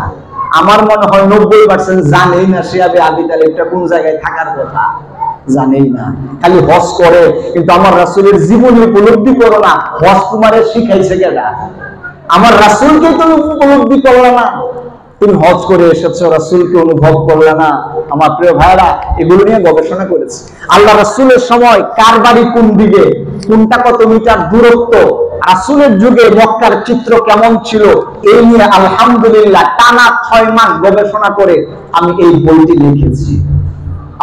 আমার মনে হয় 90% জানেই না শিয়াবে আবি তালেবটা কোন জায়গায় থাকার কথা, জানেই না, খালি হজ করে। কিন্তু আমার রাসূলের জীবনী উপলব্ধি করো না, হজ তোমারে শিখাইছে কেডা? আমার রাসূলকে তুমি উপলব্ধি করলে না, তুমি হজ করে এসেছো, রাসূলকে অনুভব করলে না। আমার প্রিয় ভাইরা, এগুলো নিয়ে গবেষণা করেছে। আল্লাহ রাসূলের সময় কার বাড়ি কোন দিকে, কোনটা কত মিটার দূরত্ব, রাসূলের যুগে মক্কার চিত্র কেমন ছিল, এই নিয়ে আলহামদুলিল্লাহ টানা 6 মাস গবেষণা করে আমি এই বইটি লিখেছি।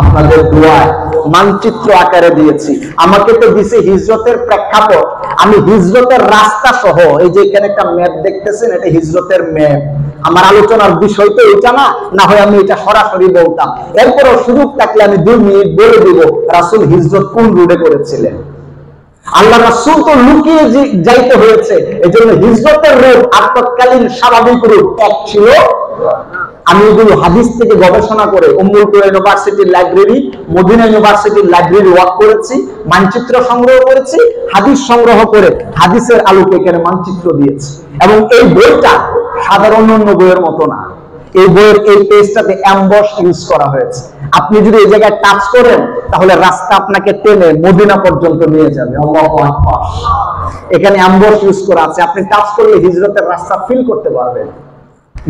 আপনাদের দোয়ায় মানচিত্র আকারে দিয়েছি। আমাকে তো দিছে হিজরতের প্রেক্ষাপট, আমি হিজরতের রাস্তা সহ, এই যে এখানে একটা ম্যাপ দেখতেছেন, এটা হিজরতের ম্যাপ। আমার আলোচনার বিষয় তো এটা না, না হয় আমি এটা সরাসরি বলতাম। এরপরও সুযোগ থাকলে আমি 2 মিনিট বলে দিব রাসূল হিজরত কোন রুটে করেছিলেন। আল্লাহ রাসূল তো লুকিয়ে যাইতে হয়েছে, এজন্য হিজরতের রূপ আপতকালীন স্বাভাবিক রূপ এক ছিল। আমি এগুলো হাদিস থেকে গবেষণা করে উম্মুল কুরা ইউনিভার্সিটির লাইব্রেরি, মদিনা ইউনিভার্সিটির লাইব্রেরি ওয়ার্ক করেছি, মানচিত্র সংগ্রহ করেছি, হাদিস সংগ্রহ করে হাদিসের আলোকে এখানে মানচিত্র দিয়েছি। এবং এই বইটা সাধারণ অন্য বইয়ের মতো না, এই বইয়ের এই পেজটাতে এমবস ইউজ করা হয়েছে। আপনি যদি এই জায়গায় টাচ করেন তাহলে রাস্তা আপনাকে টেনে মদিনা পর্যন্ত নিয়ে যাবে। আল্লাহু আকবার। এখানে এমবস ইউজ করা আছে, আপনি টাচ করলে হিজরতের রাস্তা ফিল করতে পারবেন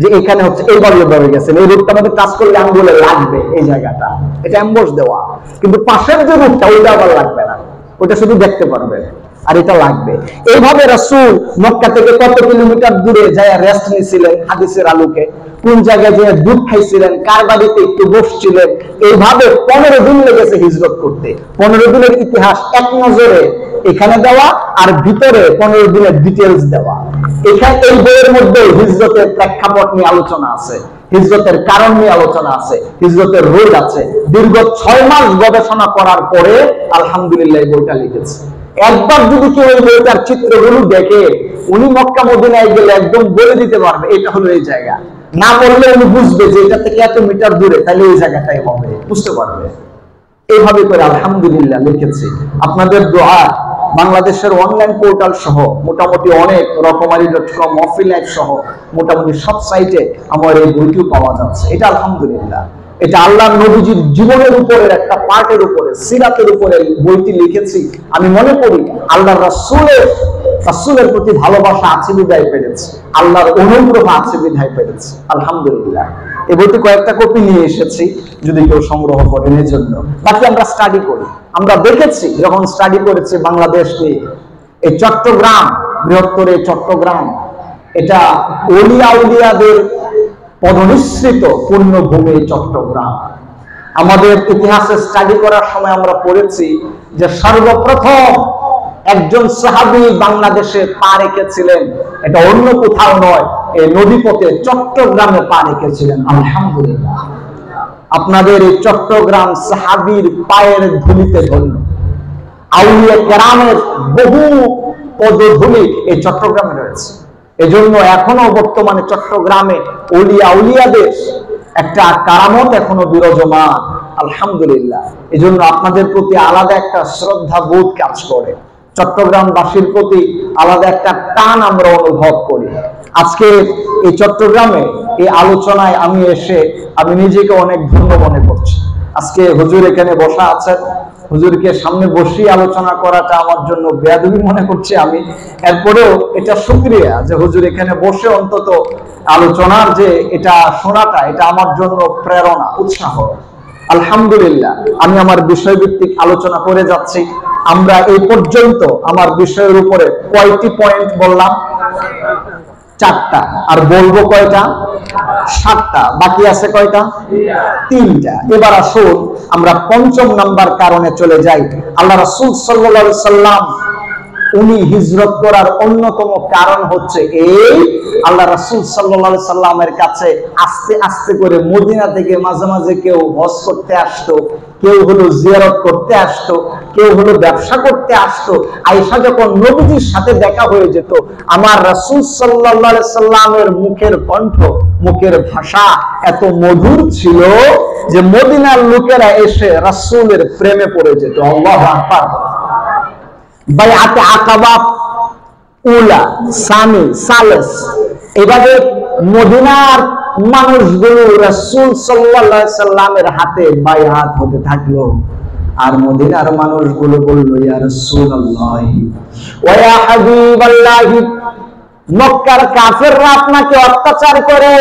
যে এখানে হচ্ছে এইভাবে গেছেন, এই রুটটা আমাদের টাচ করলে আঙ্গুলে লাগবে এই জায়গাটা, এটা এমবস দেওয়া। কিন্তু পাশের যে রুটটা ওইটা আবার লাগবে না, ওটা শুধু দেখতে পারবে, আর এটা লাগবে। এইভাবে রাসূল মক্কা থেকে কত কিলোমিটার দূরে যায় রেস্ট নিয়েছিলেন হাদিসের আলোকে, কোন জায়গায় যে দুধ খাইছিলেন, কার বাড়িতে একটু বসছিলেন, এইভাবে 15 দিন লেগেছে হিজরত করতে। 15 দিনের ইতিহাস এক নজরে এখানে দেওয়া, আর ভিতরে 15 দিনের ডিটেইলস দেওয়া। এখানে এই বইয়ের মধ্যে হিজরতের প্রেক্ষাপট নিয়ে আলোচনা আছে, হিজরতের কারণ নিয়ে আলোচনা আছে, হিজরতের রোড আছে। দীর্ঘ 6 মাস গবেষণা করার পরে আলহামদুলিল্লাহ এই বইটা লিখেছে। একবার যদি কেউ এই বইটার চিত্রগুলো দেখে, উনি মক্কা মদিনায় গেলে একদম বলে দিতে পারবে এটা হলো এই জায়গা। না বললে উনি বুঝবে যে এটা থেকে এত মিটার দূরে, তাহলে ওই জায়গাটাই হবে, বুঝতে পারবে। এইভাবে করে আলহামদুলিল্লাহ লিখেছি। আপনাদের দোয়া, বাংলাদেশের অনলাইন পোর্টাল সহ মোটামুটি অনেক রকমারি.com, মহফিল সহ মোটামুটি সব সাইটে আমার এই বইটিও পাওয়া যাচ্ছে। এটা আলহামদুলিল্লাহ, এটা আল্লাহর নবীজির জীবনের উপরের একটা পার্টের উপরে, সিরাতের উপরে বইটি লিখেছি। আমি মনে করি আল্লাহর রাসূলের প্রতি ভালোবাসা আছে বিধায় পেরেছি, আল্লাহর অনুগ্রহ আছে বিধায় পেরেছি। আলহামদুলিল্লাহ। এই বইটি কয়েকটা কপি নিয়ে এসেছি, যদি কেউ সংগ্রহ করেন এই জন্য। বাকি আমরা স্টাডি করি, আমরা দেখেছি যখন স্টাডি করেছি বাংলাদেশ নিয়ে, এই চট্টগ্রাম, বৃহত্তর এই চট্টগ্রাম, এটা ওলিয়া উলিয়াদের পদনিশ্রিত পূর্ণভূমি চট্টগ্রাম। আমাদের ইতিহাসে স্টাডি করার সময় আমরা পড়েছি যে সর্বপ্রথম একজন সাহাবী বাংলাদেশে পা রেখেছিলেন, এটা অন্য কোথাও নয়, এই নদীপথে চট্টগ্রামে পা রেখেছিলেন। আলহামদুলিল্লাহ, আপনাদের এই চট্টগ্রাম সাহাবীর পায়ের ধুলিতে ধন্য। আউলিয়া কেরামের বহু পদধূলি এই চট্টগ্রামে রয়েছে। এজন্য এখনো বর্তমানে চট্টগ্রামে ওলিয়া উলিয়াদের একটা কারামত এখনো বিরাজমান। আলহামদুলিল্লাহ। এজন্য আপনাদের প্রতি আলাদা একটা শ্রদ্ধা বোধ কাজ করে, চট্টগ্রামবাসীর প্রতি আলাদা একটা টান আমরা অনুভব করি। আজকে এই চট্টগ্রামে এই আলোচনায় আমি এসে আমি নিজেকে অনেক ধন্য মনে করছি। আজকে হুজুর এখানে বসা আছেন, হুজুরকে সামনে বসিয়ে আলোচনা করাটা আমার জন্য বেয়াদবি মনে করছি আমি। এরপরেও এটা শুকরিয়া যে হুজুর এখানে বসে অন্তত আলোচনার যে এটা শোনাটা, এটা আমার জন্য প্রেরণা, উৎসাহ। আলহামদুলিল্লাহ, আমি আমার বিষয়ভিত্তিক আলোচনা করে যাচ্ছি। আমরা এই পর্যন্ত আমার বিষয়ের উপরে কয়টি পয়েন্ট বললাম? 4টা। আর বলবো কয়টা? 7টা। বাকি আছে কয়টা? 3টা। এবার আসুন আমরা 5ম নাম্বার কারণে চলে যাই। আল্লাহ রাসূল সাল্লাল্লাহু আলাইহি সাল্লাম উনি হিজরত করার অন্যতম কারণ হচ্ছে এই, আল্লাহ রাসূল সাল্লাল্লাহু আলাইহি সাল্লামের কাছে আস্তে আস্তে করে মদিনা থেকে মাঝে মাঝে কেউ হজ করতে আসতো, কেউ হলো জিয়ারত করতে আসতো, কেউ হলো ব্যবসা করতে আসতো। আয়েশা যখন নবীজির সাথে দেখা হয়ে যেত, আমার রাসূল সাল্লাল্লাহু আলাইহি সাল্লামের মুখের কণ্ঠ, মুখের ভাষা এত মধুর ছিল যে মদিনার লোকেরা এসে রাসূলের প্রেমে পড়ে যেত। আল্লাহু আকবার। বাইআতে আকাবা উলা, সানি, সালেস, এভাবে মদিনার মানুষগুলো রাসূল সাল্লাল্লাহু আলাইহি সাল্লামের হাতে বাইআত হতে থাকলো। আর মদিনার মানুষগুলো বলল, ইয়া রাসূলুল্লাহ ওয়া ইয়া হাবিবাল্লাহ, মক্কার কাফেররা আপনাকে অত্যাচার করে,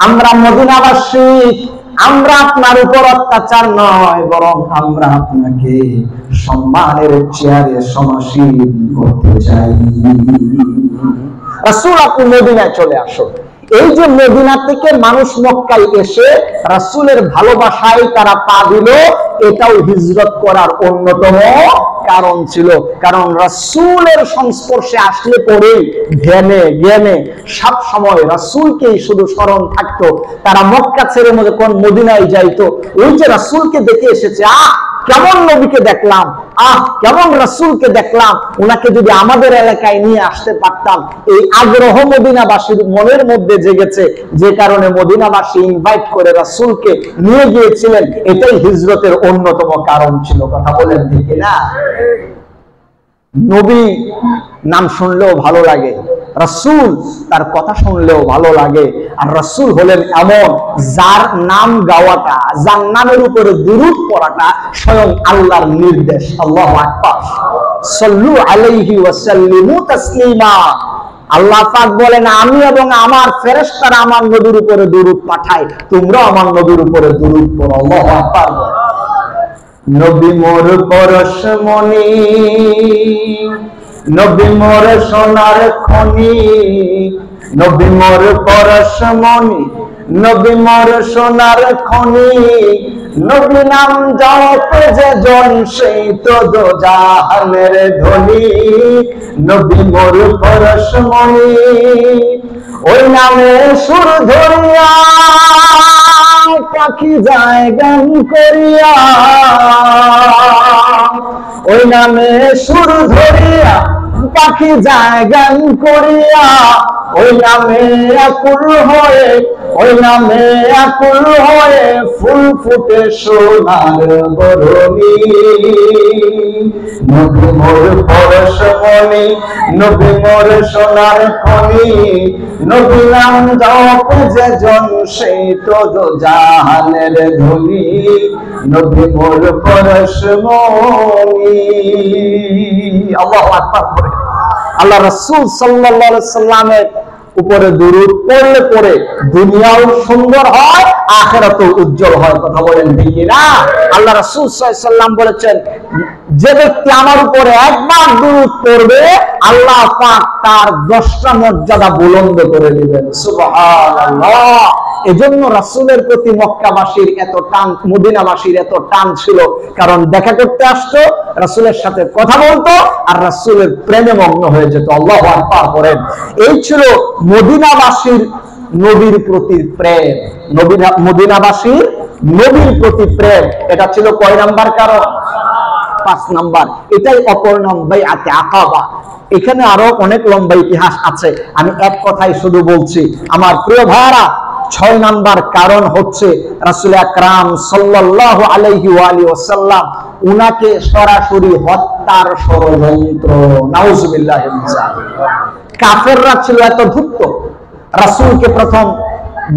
আমরা মদিনাবাসী, আমরা আপনার উপর অত্যাচার নয়, বরং আমরা আপনাকে সম্মানের চেয়ারে সমাসীন করতে চাই। রাসূল, আপনি মদিনায় চলে আসুন। এই যে মদিনা থেকে মানুষ মক্কায় এসে রাসূলের ভালোবাসায় তারা পা দিল, এটাও হিজরত করার অন্যতম কারণ ছিল। কারণ রাসূলের সংস্পর্শে আসলে পরে ধ্যানে জ্ঞানে সব সময় রাসূলকেই শুধু স্মরণ থাকতো। তারা মক্কা ছেড়ে যখন মদিনায় যাইতো, ওই যে রাসূলকে দেখে এসেছে, কেমন নবীকে দেখলাম, কেমন রাসূলকে দেখলাম, ওনাকে যদি আমাদের এলাকায় নিয়ে আসতে পারতাম, এই আগ্রহ মদিনাবাসীর মনের মধ্যে জেগেছে, যে কারণে মদিনাবাসী ইনভাইট করে রাসূলকে নিয়ে গিয়েছিলেন। এটাই হিজরতের অন্যতম কারণ ছিল। কথা বলেন ঠিক না? নবী নাম শুনলেও ভালো লাগে, রাসূল তার কথা শুনলেও ভালো লাগে। আর রাসূল হলেন এমন যার নাম গাওয়াটা, যার নামের উপরে দুরূদ পড়াটা স্বয়ং আল্লাহর নির্দেশ। আল্লাহু আকবার। সাল্লু আলাইহি ওয়া সাল্লিমু তাসলিমা। আল্লাহ পাক বলেন, আমি এবং আমার ফেরেশতারা আমার নবীর উপরে দুরূদ পাঠাই, তোমরা আমার নবীর উপরে দুরূদ পড়ো। আল্লাহু আকবার। নবী মোর পরশমণি, নবী মোর সোনার খনি, নবী মোর পরশমণি, নবী মোর সোনার খনি, নবী নাম জপ যে জন সেই তো দোজাহানের ধনী। নবী মোর পরশমণি, ওই নামে সুর ধরিয়া পাখি যায় গান করিয়া, ওই নামে সুর ধরিয়া পাখি যায় গান করিয়া, ওই নামে আকুল হয়ে, ওই নামে আকুল হয়ে ফুল ফুটে সোনার বরণী। নবী মোর পরশমণি, নবী মোর সোনার খনি, নবী নাম জপ যে জন সেই তো দোজাহানের ধনী। নবী মোর পরশমণি। আল্লাহু আকবার করে আল্লাহ রাসূল সাল্লাল্লাহু আলাইহি সাল্লামের উপরে দুরূদ পড়লে পরে দুনিয়াও সুন্দর হয়, আখিরাতও উজ্জ্বল হয়। কথা বলেন ঠিক না? আল্লাহ রাসূল সাল্লাল্লাহু আলাইহি সাল্লাম বলেছেন, যে ব্যক্তি আমার উপরে একবার দুরূদ পড়বে, আল্লাহ পাক তার 10টা মর্যাদা বুলন্দ করে দিবেন। সুবহানাল্লাহ। এজন্য রাসূলের প্রতি মক্কাবাসীর এত টান, মদিনাবাসীর এত টান ছিল। কারণ দেখা করতে আসতো, রাসূলের সাথে কথা বলতো, আর রাসূলের প্রেমে মগ্ন হয়ে যেত। আল্লাহু আকবার করেন। এই ছিল মদিনাবাসীর নবীর প্রতি প্রেম। মদিনাবাসীর নবীর প্রতি প্রেম, এটা ছিল কয় নাম্বার কারণ? 5 নাম্বার। এটাই অপর নাম বাইআতে আকাবা। এখানে আরো অনেক লম্বা ইতিহাস আছে, আমি এক কথাই শুধু বলছি। আমার প্রিয় ভাইরা, 6 নাম্বার কারণ হচ্ছে রাসূল আকরাম সাল্লাল্লাহু আলাইহি ওয়া আলিহি ওয়াসাল্লাম উনাকে সরাসরি হত্যার ষড়যন্ত্র। নাউজুবিল্লাহি মিন যালিক। কাফেররা ছিল এত ধূর্ত, রাসূলকে প্রথম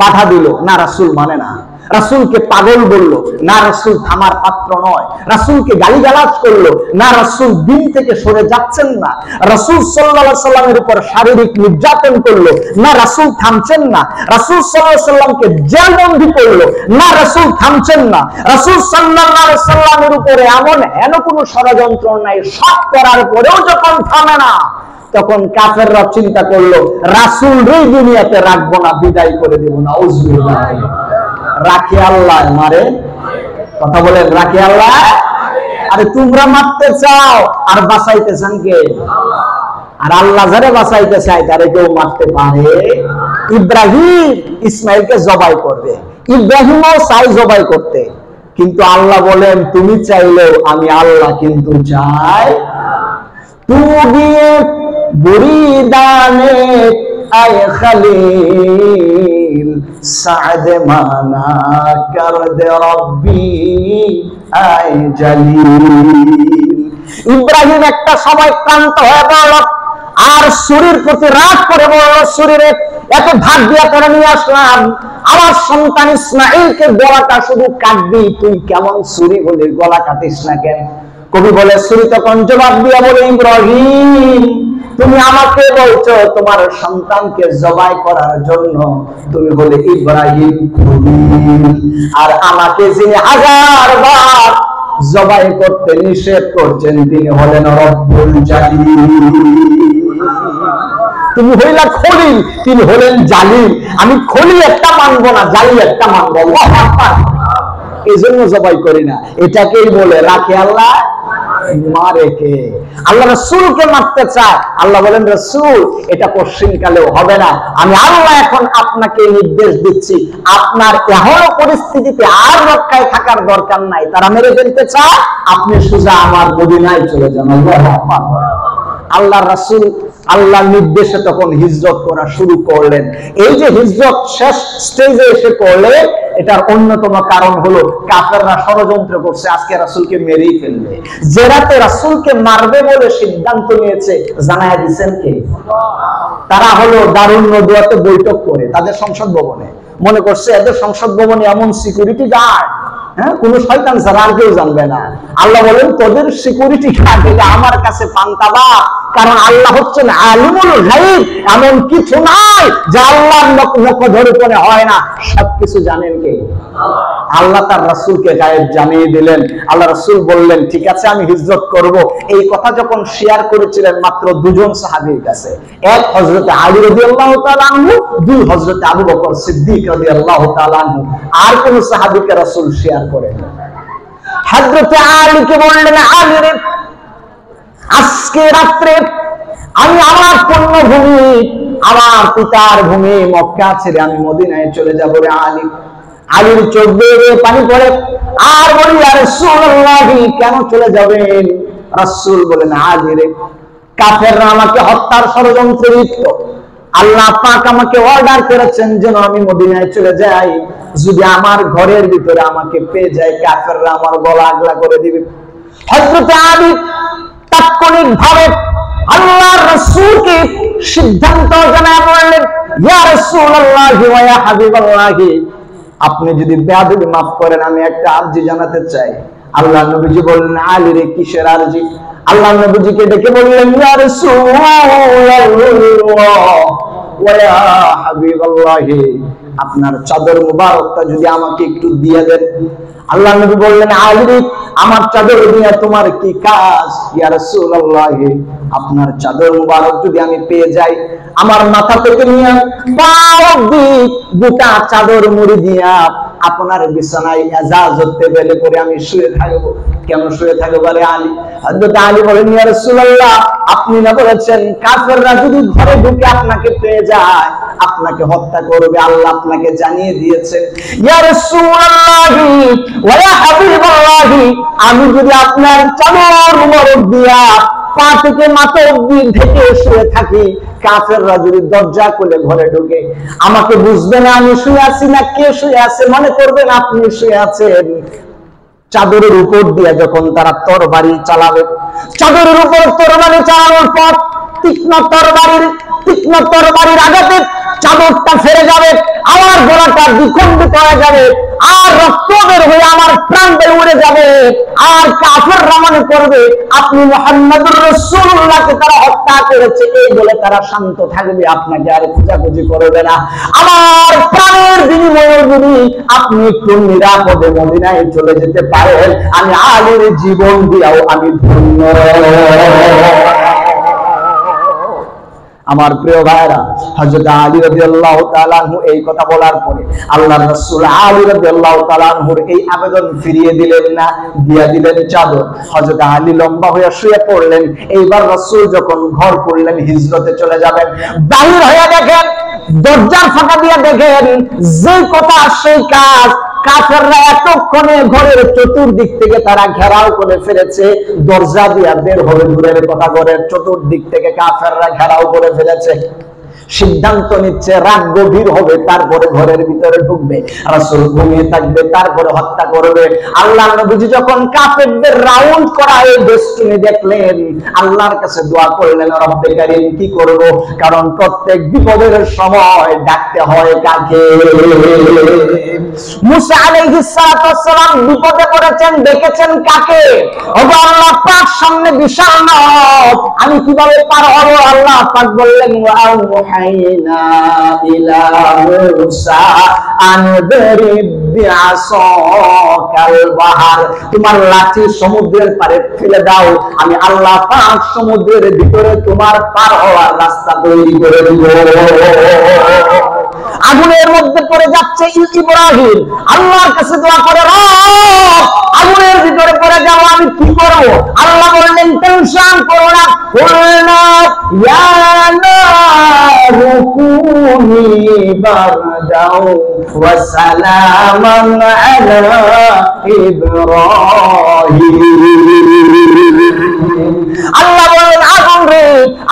বাধা দিল, না রাসূল মানে না, রাসূলকে পাগল বলল, না রাসূল থামার পাত্র নয়, রাসূলকে গালিগালাজ করলো, না রাসূল দিন থেকে সরে যাচ্ছেন না, রাসূল সাল্লাল্লাহু আলাইহি সাল্লামের উপর শারীরিক নির্যাতন করলো, না রাসূল থামছেন না, রাসূল সাল্লাল্লাহু আলাইহি সাল্লামকে জেলবন্দি করলো, না রাসূল থামছেন না, রাসূল সাল্লাল্লাহু আলাইহি সাল্লামের উপরে এমন হেন কোনো ষড়যন্ত্র নাই, সব করার পরেও যখন থামে না, তখন কাফেররা চিন্তা করলো রাসূল এই দুনিয়াতে রাখবো না, বিদায় করে দেব। নাউজুবিল্লাহ। রাখে আল্লাহ মারে, কথা বলেন, রাখে আল্লাহ। আরে তোমরা মারতে চাও আর বাঁচাইতে চান কে? আর আল্লাহ যারে বাঁচাইতে চায় তারে কেউ মারতে পারে? ইব্রাহিম ইসমাইলকে জবাই করবে, ইব্রাহিমও চাই জবাই করতে, কিন্তু আল্লাহ বলেন তুমি চাইলেও আমি আল্লাহ কিন্তু চাই। তু দিয়ে বুরিদানে আয় খলিল সাদ মানা কর দে রব্বি আয় জালিল। ইব্রাহিম একটা সময় ক্লান্ত হয়ে পড়ল আর শরীর প্রতি রাগ করে বলল, শরীরে এত ভাগ দিয়া করে নিয়ে আসলাম, আমার সন্তান ইসমাঈলকে গলাটা শুধু কাটবি, তুই কেমন ছুরি হলে গলা কাটিস না কেন? কবি বলে ছুরি তখন জবাব দিয়া বলে, ইব্রাহিম তুমি আমাকে বলছো তোমার সন্তানকে জবাই করার জন্য, তুমি বলে ইব্রাহিম খলিল, আর আমাকে যিনি 1000 বার জবাই করতে নিষেধ করছেন তিনি হলেন রব্বুল জালিল। তুমি হইলা খলিল, তিনি হলেন জালিল। আমি খলিল একটা মানবো না, জালিল একটা মানবো। আল্লাহু আকবার। এই জন্য জবাই করি না। এটাকেই বলে রাখে আল্লাহ মারে কে? আল্লাহ রাসূলকে মারতে চায়, আল্লাহ বলেন রাসূল এটা পশ্চিমকালেও হবে না, আমি আল্লাহ এখন আপনাকে নির্দেশ দিচ্ছি, আপনার এমন পরিস্থিতিতে আর রক্ষায় থাকার দরকার নাই, তারা মেরে ফেলতে চায়, আপনি সোজা আমার মদিনায় চলে যান। আল্লাহু আকবার। আল্লাহ রাসূল আল্লাহর নির্দেশে তখন হিজরত করা শুরু করলেন। এই যে হিজরত শেষ স্টেজে এসে করলে, এটার অন্যতম কারণ হলো কাফেররা ষড়যন্ত্র করছে আজকে রাসূলকে মেরেই ফেলবে। যে রাতে রাসূলকে মারবে বলে সিদ্ধান্ত নিয়েছে জানায়া দিয়েছেন কে? তারা হলো দারুন নদওয়াতে বৈঠক করে তাদের সংসদ ভবনে, মনে করছে এদের সংসদ ভবনে এমন সিকিউরিটি গার্ড, হ্যাঁ, কোন শয়তান ছাড়া আর কেউ জানবে না। আল্লাহ বলেন তোদের সিকিউরিটি গার্ড এটা আমার কাছে পান্তাবা, কারণ আল্লাহ হচ্ছেন আলিমুল গায়ব, এমন কিছু নাই যা আল্লাহর নখদর্পণে হয় না, সবকিছু জানেন কে? আল্লাহ তার রাসূলকে গায়েব জানিয়ে দিলেন। আল্লাহ রাসূল বললেন ঠিক আছে আমি হিজরত করব। এই কথা যখন শেয়ার করেছিলেন মাত্র 2 জন সাহাবীর কাছে, এক হযরতে আলী রাদিয়াল্লাহু তাআলা আনহু, 2 হযরতে আবু বকর সিদ্দিক রাদিয়াল্লাহু তাআলা আনহু, আর কোন সাহাবীকে রাসূল শেয়ার করেন। হযরতে আলীকে বললেন, আলী রে আজকে রাত্রে আমি আমার পূর্ণভূমি, আমার পিতার ভূমি মক্কা ছেড়ে আমি মদিনায় চলে যাব রে আলী। আলীর চোখ বেয়ে পানি পড়ে আর বলি ইয়া রাসূলুল্লাহ কেন চলে যাবেন? রাসূল বলেন আলী রে কাফেররা আমাকে হত্যার ষড়যন্ত্রে লিপ্ত, আল্লাহ পাক আমাকে অর্ডার করেছেন যেন আমি মদিনায় চলে যাই, যদি আমার ঘরের ভিতরে আমাকে পেয়ে যায় কাফেররা আমার গলা আগলা করে দিবে। হযরত আলী তাৎক্ষণিকভাবে আল্লাহর রাসূলকে সিদ্ধান্ত জানায় বললেন, ইয়া রাসূলুল্লাহ ওয়া ইয়া হাবিবাল্লাহ আপনি যদি বেয়াদবি মাফ করেন আমি একটা আরজি জানাতে চাই। আল্লাহ নবীজি বললেন আলী রে কিসের আরজি? আল্লাহ নবীজিকে ডেকে বললেন, ইয়া রাসূলুল্লাহ ওয়া ইয়া হাবিবাল্লাহ আপনার চাদর মুবারকটা যদি আমাকে একটু দিয়ে দেন। আল্লাহ নবী বললেন আলী রে আমার চাদর দিয়ে তোমার কি কাজ? ইয়া রাসূলুল্লাহ আপনার চাদর মুবারক যদি আমি পেয়ে যাই, আমার মাথা থেকে নিয়ে পা অবধি গোটা চাদর মুড়ি দিয়া আপনার বিছানায় ইজাজত টেবিলে করে আমি শুয়ে থাকবো। কেন শুয়ে থাকবো রে আলী? হযরত আলী বলেন ইয়া রাসূলুল্লাহ আপনি না বলেছেন কাফেররা যদি ঘরে ঢুকে আপনাকে পেয়ে যায় আপনাকে হত্যা করবে, আল্লাহ আপনাকে জানিয়ে দিয়েছেন। ইয়া রাসূলুল্লাহ ওয়া ইয়া হাবিবাল্লাহ আমি যদি আপনার চাদর মুবারক দিয়া পা থেকে মাথা অবধি ঢেকে শুয়ে থাকি, কাফেররা যদি দরজা খুলে ঘরে ঢুকে আমাকে বুঝবে না আমি শুয়ে আছি না কে শুয়ে আছে, মনে করবেন আপনি শুয়ে আছেন। চাদরের উপর দিয়ে যখন তারা তরবারি চালাবে, চাদরের উপর তরবারি চালানোর পর তীক্ষ্ণ তরবারির তীক্ষ্ণ তরবারির আঘাতে চাদরটা ফেরে যাবে, আমার গলাটা দ্বিখণ্ডিত হয়ে যাবে, আর রক্ত বের হয়ে আমার প্রাণ বের উড়ে যাবে। আর কাফেররা মনে করবে আপনি মুহাম্মদুর রাসূলুল্লাহকে তারা হত্যা করেছে, এই বলে তারা শান্ত থাকবে, আপনাকে আর খোঁজাখুঁজি করবে না। আমার প্রাণের বিনিময়ে যদি আপনি একটু নিরাপদে মদিনায় চলে যেতে পারেন, আমি আলীর জীবন দিয়াও আমি ধন্য। আমার প্রিয় ভাইরা, হযরত আলী রাদিয়াল্লাহু তাআলা আনহু এই কথা বলার পরে আল্লাহর রাসূল আলী রাদিয়াল্লাহু তাআলা আনহুর এই আবেদন ফিরিয়ে দিলেন না, দিয়া দিলেন চাদর। হযরত আলী লম্বা হয়ে শুয়ে পড়লেন। এইবার রাসূল যখন ঘর করলেন, হিজরতে চলে যাবেন, বাহির হয়ে দেখেন, দরজার ফাঁকা দিয়ে দেখেন, যে কথা সেই কাজ। কাফেররা এতক্ষণে ঘরের চতুর্দিক থেকে তারা ঘেরাও করে ফেলেছে, দরজা দিয়ে বের হবে দূরের কথা, ঘরের চতুর্দিক থেকে কাফেররা ঘেরাও করে ফেলেছে। সিদ্ধান্ত নিচ্ছে রাত গভীর হবে, তারপরে ঘরের ভিতরে ঢুকবে, রাসূল ঘুমিয়ে থাকবে, তারপরে হত্যা করবে। আল্লাহর নবীজি যখন কাফেরদের রাউন্ড করা এই দেশটি দেখলেন, আল্লাহর কাছে দোয়া করলেন, রব্বে কারীম কি করব, কারণ প্রত্যেক বিপদের সময় ডাকতে হয় কাকে? মুসা আলাইহিস সালাতু ওয়াস সালাম বিপদে পড়েছেন, ডেকেছেন কাকে? ওগো আল্লাহ পাক, সামনে বিশাল নদ, আমি কিভাবে পার হব? আল্লাহ পাক বললেন, وأوحينا إلى موسى أن اضرب بعصاك البحر, তোমার লাঠি সমুদ্রের পারে ফেলে দাও, আমি আল্লাহ পাক সমুদ্রের ভিতরে তোমার পার হওয়ার রাস্তা তৈরি করে দেব। আগুনের মধ্যে পড়ে যাচ্ছে ইব্রাহিম, আল্লাহর কাছে দোয়া করে, রব আগুনের ভিতরে পড়ে যাও, আমি কি করব? আল্লাহ বললেন, টেনশন করো না, কুলনা ইয়া নারু কুনি বারদাও ওয়া সালামান আলা ইব্রাহিম। আল্লাহ বললেন, আগুন রে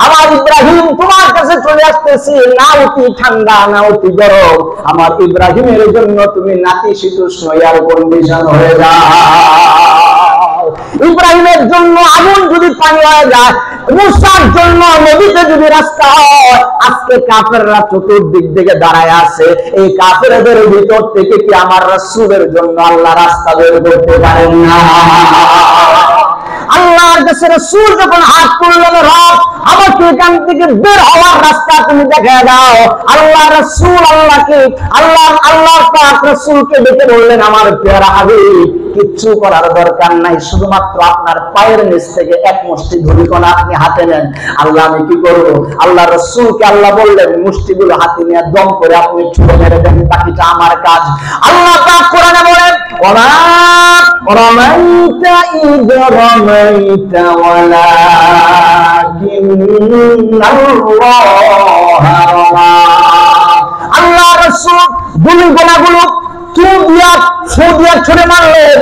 আমার ইব্রাহিম তোমার কাছে চলে আসতেছি, না অতি ঠান্ডা না অতি গরম, আমার ইব্রাহিমের জন্য তুমি নাতিশীতোষ্ণ এয়ার কন্ডিশন হয়ে যাও। ইব্রাহিমের জন্য আগুন যদি পানি হয়ে যায়, মুসার জন্য নদীতে যদি রাস্তা হয়, আজকে কাফেররা চতুর্দিক থেকে দাঁড়ায় আছে, এই কাফেরদের ভিতর থেকে কি আমার রাসূলের জন্য আল্লাহ রাস্তা বের করতে পারেন না? আল্লাহর কাছে রাসূল যখন হাত তুললেন, রব আমাকে এখান থেকে বের হওয়ার রাস্তা তুমি দেখায় দাও। আল্লাহ রাসূল আল্লাহর পাক রাসূলকে ডেকে বললেন, আমার প্রিয় হাবিব, কিচ্ছু করার দরকার নাই, শুধুমাত্র আপনার পায়ের নিচ থেকে এক মুষ্টি ধূলিকণা আপনি হাতে নেন। আল্লাহ আমি কি করব? আল্লাহ রাসূলকে আল্লাহ বললেন, মুষ্টিগুলো হাতে নিয়ে দম করে আপনি ছুঁড়ে মেরে দেন, বাকিটা আমার কাজ। আল্লাহ পাক কোরআনে বলেন, ওয়া রামাইতা ইয রামাইতা ওয়ালাকিন্নাল্লাহা রামা। আল্লাহ রাসূল গুলিগুলো ছুড়ে মারলেন,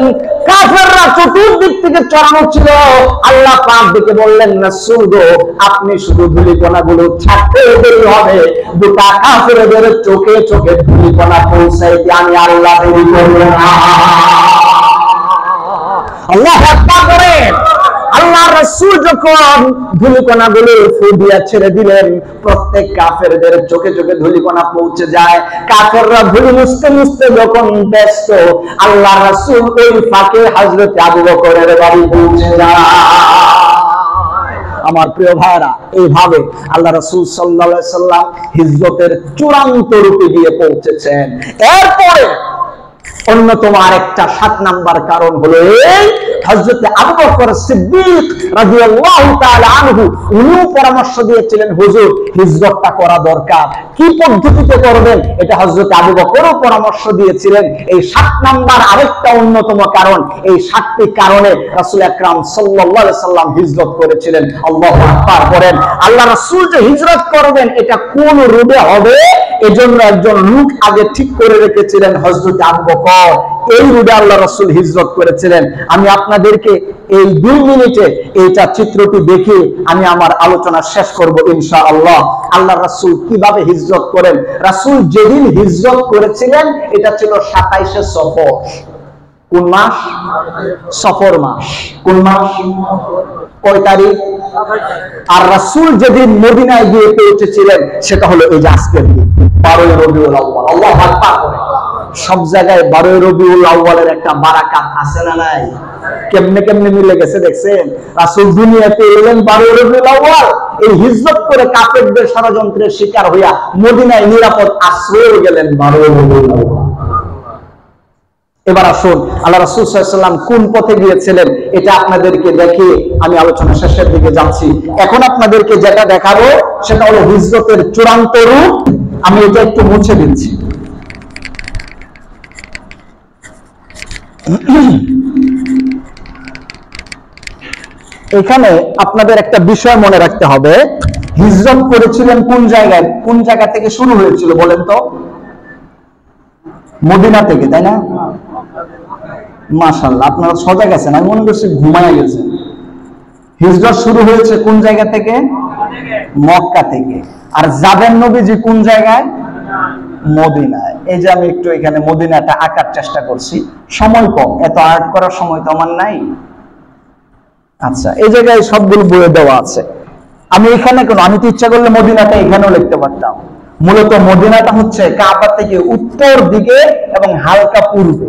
কাফেররা চতুর্দিক থেকে চড়ানো ছিল। আল্লাহ পাক দেখে বললেন, রাসূল গো আপনি শুধু ধূলিকণাগুলো ছাড়তে দেরি হবে, দুটা কাফেরদের চোখে চোখে ধূলিকণা পৌঁছাইতে আমি আল্লাহ দেরি করব না। আল্লাহু আকবার করেন। আল্লাহ রাসূল যখন ধূলিকণাগুলো ফু দিয়া ছেড়ে দিলেন, প্রত্যেক কাফেরদের চোখে চোখে ধূলিকণা পৌঁছে যায়। কাফেররা ধুলি মুছতে মুছতে যখন ব্যস্ত, আল্লাহ রাসূল ওই ফাঁকে হযরত আবু বকরের বাড়ি পৌঁছে যায়। আমার প্রিয় ভাইরা, এইভাবে আল্লাহ রাসূল সাল্লাল্লাহু আলাইহি সাল্লাম হিজরতের চূড়ান্ত রূপে গিয়ে পৌঁছেছেন। এরপরে অন্যতম আরেকটা 7 নাম্বার কারণ হলো এই, হযরত আবু বকর সিদ্দিক রাদিয়াল্লাহু তাআলা আনহু উনিও পরামর্শ দিয়েছিলেন, হুজুর হিজরতটা করা দরকার, কি পদ্ধতিতে করবেন এটা হযরত আবু বকরও পরামর্শ দিয়েছিলেন। এই 7 নাম্বার আরেকটা অন্যতম কারণ, এই 7টি কারণে রাসূল আকরাম সাল্লাল্লাহু আলাইহি সাল্লাম হিজরত করেছিলেন। আল্লাহু আকবার করেন। আল্লাহ রাসূল যে হিজরত করবেন এটা কোন রূপে হবে, এজন্য একজন লোক আগে ঠিক করে রেখেছিলেন, হযরত আবু বকর। এই রূপে আল্লাহ রাসূল হিজরত করেছিলেন। আমি আপনাদেরকে এই 2 মিনিটে এইটা চিত্রটি দেখে আমি আমার আলোচনা শেষ করব ইনশাআল্লাহ। আল্লাহ রাসূল কিভাবে হিজরত করেন। রাসূল যেদিন হিজরত করেছিলেন এটা ছিল 27শে সফর। কোন মাস? সফর মাস। কোন মাস? কয় তারিখ? আর রাসূল যেদিন মদিনায় গিয়ে পৌঁছেছিলেন সেটা হলো এই যে আজকের দিন 12 রবিউল আউয়াল। আল্লাহু আকবার করে সব জায়গায় 12 রবিউল আউয়ালের একটা বারাকাত আছে না নাই? কেমনে কেমনে মিলে গেছে দেখছেন? রাসূল দুনিয়াতে এলেন 12 রবিউল আউয়াল, এই হিজরত করে কাফেরদের ষড়যন্ত্রের শিকার হইয়া মদিনায় নিরাপদ আশ্রয়ে গেলেন 12 রবিউল আউয়াল। এবার আসুন আল্লাহ রাসূল সাল্লাল্লাহু আলাইহি ওয়াসাল্লাম কোন পথে গিয়েছিলেন এটা আপনাদেরকে দেখিয়ে আমি আলোচনা শেষের দিকে যাচ্ছি। এখন আপনাদেরকে যেটা দেখাবো সেটা হলো হিজরতের চূড়ান্ত রূপ। আমি এটা একটু মুছে দিচ্ছি। এখানে আপনাদের একটা বিষয় মনে রাখতে হবে, হিজরত করেছিলেন কোন জায়গায়, কোন জায়গা থেকে শুরু হয়েছিল বলেন তো? মদিনা থেকে, তাই না? মাশাআল্লাহ, আপনারা সজাগ আছেন, আমি মনে করছি ঘুমায় গেছেন। হিজরত শুরু হয়েছে কোন জায়গা থেকে? মক্কা থেকে। আর যাবেন নবীজি কোন জায়গায়? মদিনায়। এই যে আমি একটু এখানে মদিনাটা আঁকার চেষ্টা করছি, সময় কম, এত আর্ট করার সময় তো আমার নাই। আচ্ছা, এই জায়গায় সবগুলো বইয়ে দেওয়া আছে। আমি এখানে আমি তো ইচ্ছা করলে মদিনাটা এখানেও লিখতে পারতাম। মূলত মদিনাটা হচ্ছে কাবা থেকে উত্তর দিকে এবং হালকা পূর্বে,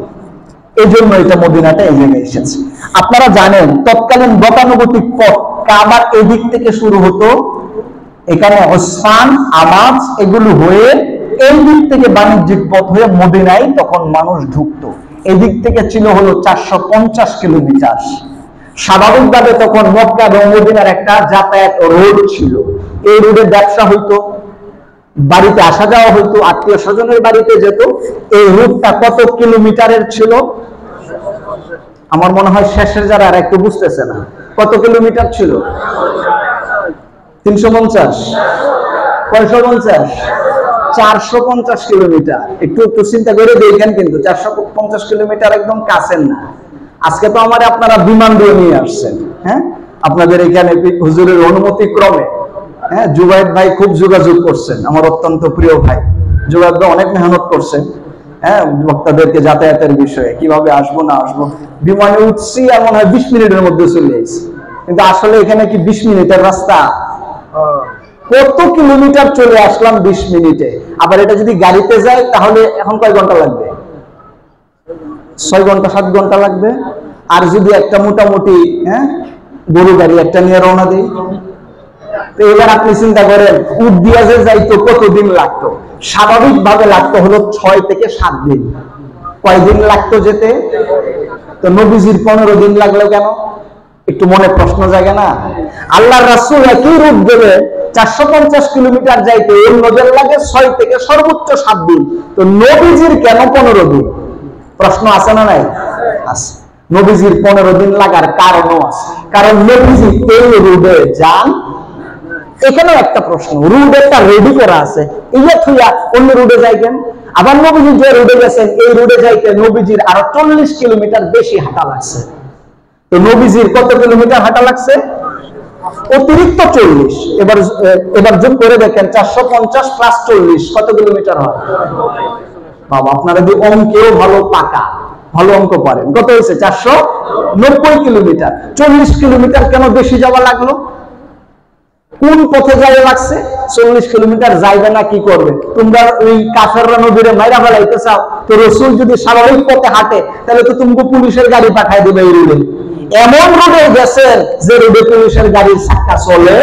এই জন্য এটা মদিনাটা এই জায়গায় এসেছে। আপনারা জানেন তৎকালীন গতানুগতিক পথ কাবার এদিক থেকে শুরু হতো, এখানে ওসমান, আমাজ এগুলো হয়ে এই দিক থেকে বাণিজ্যিক পথ হয়ে মদিনায় তখন মানুষ ঢুকতো। এদিক থেকে ছিল হলো 450 কিলোমিটার। স্বাভাবিকভাবে তখন মক্কা এবং মদিনার একটা যাতায়াত রোড ছিল, এই রোডে ব্যবসা হইতো, বাড়িতে আসা যাওয়া হইতো, আত্মীয় স্বজনের বাড়িতে যেত। এই রুটটা কত কিলোমিটারের ছিল? আমার মনে হয় শেষের যারা আর একটু বুঝতেছে না, কত কিলোমিটার ছিল? 350? 550? 450 কিলোমিটার। একটু একটু চিন্তা করে দেখেন, কিন্তু 450 কিলোমিটার একদম কাছের না। আজকে তো আপনারা বিমান দিয়ে নিয়ে আসছেন, হ্যাঁ, আপনাদের এখানে হুজুরের অনুমতি ক্রমে, হ্যাঁ, জুবাইদ ভাই খুব যোগাযোগ করছেন, আমার অত্যন্ত প্রিয় ভাই জুবাইদ ভাই অনেক মেহনত করছেন, হ্যাঁ, বক্তাদেরকে যাতায়াতের বিষয়ে কিভাবে আসবো না আসবো। বিমানে উঠছি আর মনে হয় 20 মিনিটের মধ্যে চলে এসেছি, কিন্তু আসলে এখানে কি 20 মিনিটের রাস্তা? কত কিলোমিটার চলে আসলাম 20 মিনিটে। আবার এটা যদি গাড়িতে যায় তাহলে এখন কয় ঘন্টা লাগবে? 6 ঘন্টা 7 ঘন্টা লাগবে। আর যদি একটা মোটামুটি, হ্যাঁ, গরু গাড়ি একটা নিয়ে রওনা দিই, তো এবার আপনি চিন্তা করেন উট দিয়া যে যাইতো কতদিন লাগতো? স্বাভাবিকভাবে লাগতো হলো 6 থেকে 7 দিন। কয়দিন লাগতো যেতে? তো নবীজির 15 দিন লাগলো কেন? একটু মনে প্রশ্ন জাগে না? আল্লাহর রাসূল একই রূট গেলে 450 কিলোমিটার যাইতে অন্যদের লাগে 6 থেকে সর্বোচ্চ 7 দিন, তো নবীজির কেন 15 দিন? প্রশ্ন আছে না নাই? আছে। নবীজির 15 দিন লাগার কারণও আছে, কারণ নবীজি এই রুটে যান। এখানেও একটা প্রশ্ন, রুট একটা রেডি করা আছে, ইয়া থুইয়া অন্য রুটে যাইতেন। আবার নবীজি যে রুটে গেছেন এই রুটে যাইতে নবীজির আরো 40 কিলোমিটার বেশি হাঁটা লাগছে। তো নবীজির কত কিলোমিটার হাঁটা লাগছে? অতিরিক্ত 40। এবার যোগ করে দেখেন 450 প্লাস 40 কত কিলোমিটার হয়? বাবা, আপনারা যদি অঙ্কেও ভালো পাকা, ভালো অঙ্ক পারেন, কত হয়েছে? 490 কিলোমিটার। 40 কিলোমিটার কেন বেশি যাওয়া লাগলো? কোন পথে যাওয়া লাগছে? 40 কিলোমিটার যাইবে না কি করবে? তোমরা ওই কাফেররা নবীরে মাইরা ফেলাইতে চাও, তো রাসূল যদি স্বাভাবিক পথে হাঁটে তাহলে তো তুমি পুলিশের গাড়ি পাঠাই দিবে এই রোডে। এমন রোডে গেছেন যে রোডে পুলিশের গাড়ির চাকা চলে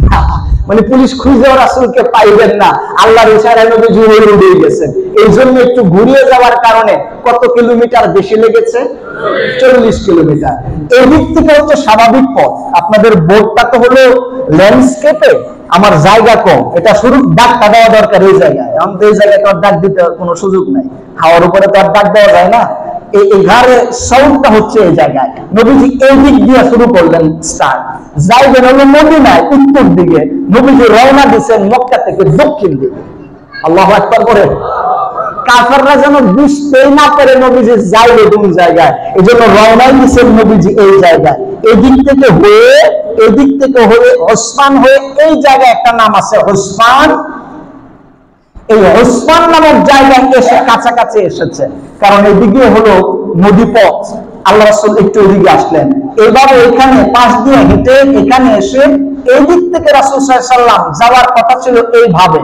না, মানে পুলিশ খুঁজেও রাসূলকে পাইবেন না। আল্লাহর ইশারায় নবীজি ওই রোডে গেছেন। এই জন্য একটু ঘুরিয়ে যাওয়ার কারণে কত কিলোমিটার বেশি লেগেছে? 40 কিলোমিটার। এই দিক থেকে হচ্ছে স্বাভাবিক পথ। আপনাদের বোর্ডটা তো হলো ল্যান্ডস্কেপে, আমার জায়গা কম, এটা শুরু ডাকটা দেওয়া দরকার এই জায়গায়। এখন তো এই জায়গায় তো ডাক দিতে কোনো সুযোগ নাই, হাওয়ার উপরে তো আর ডাক দেওয়া যায় না। এই ঘরে সাউন্ডটা হচ্ছে এই জায়গায়। নবীজি এই দিক দিয়ে শুরু করলেন স্টার্ট। যাইবেন হলো মদিনায় উত্তর দিকে, নবীজি রওনা দিয়েছেন মক্কা থেকে দক্ষিণ দিকে। আল্লাহু আকবার করে। কাফেররা যেন বুঝতেই না পারে নবীজি যাইবে কোন জায়গায়, এই জন্য রওনা দিয়েছেন নবীজি এই জায়গায়। এদিক থেকে হয়ে ওসমান হয়ে এই জায়গায় একটা নাম আছে ওসমান। এই ওসমান নামক জায়গায় এসে কাছাকাছি এসেছে, কারণ এদিকে হলো নদীপথ আল্লাহ রাসূল একটু এদিকে আসলেন, এইভাবে এখানে পাশ দিয়ে হেঁটে এখানে এসে এই দিক থেকে রাসূল সাল্লাল্লাহু আলাইহি ওয়াসাল্লাম যাওয়ার কথা ছিল এইভাবে,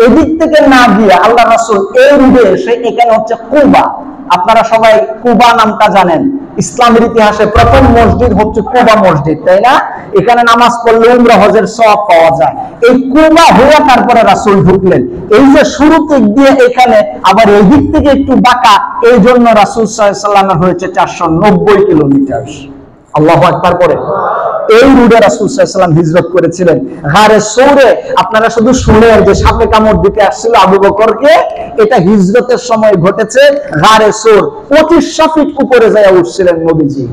এদিক থেকে না গিয়ে আল্লাহ রাসূল এই রুটে এসে এখানে হচ্ছে কুবা। আপনারা সবাই কুবা নামটা জানেন, ইসলামের ইতিহাসে প্রথম মসজিদ হচ্ছে কুবা মসজিদ, তাই না? এখানে নামাজ পড়লে উমরা হজের সওয়াব পাওয়া যায়। এই কুবা হয়ে তারপরে রাসূল ঢুকলেন। এই যে শুরু দিক দিয়ে এখানে আবার এই দিক থেকে একটু বাঁকা, এই জন্য রাসূল সাল্লাল্লাহু আলাইহি ওয়াসাল্লামের হয়েছে 490 কিলোমিটার। আল্লাহু আকবার করে এই রুটে রাসূল সাল্লাল্লাহু আলাইহি ওয়াসাল্লাম হিজরত করেছিলেন। গারে সৌরে আপনারা শুধু শুনেন যে সাপে কামড় দিতে আসছিল আবু বকরকে, এটা হিজরতের সময় ঘটেছে। গারে সৌর 2500 ফিট উপরে যায় উঠছিলেন নবীজি।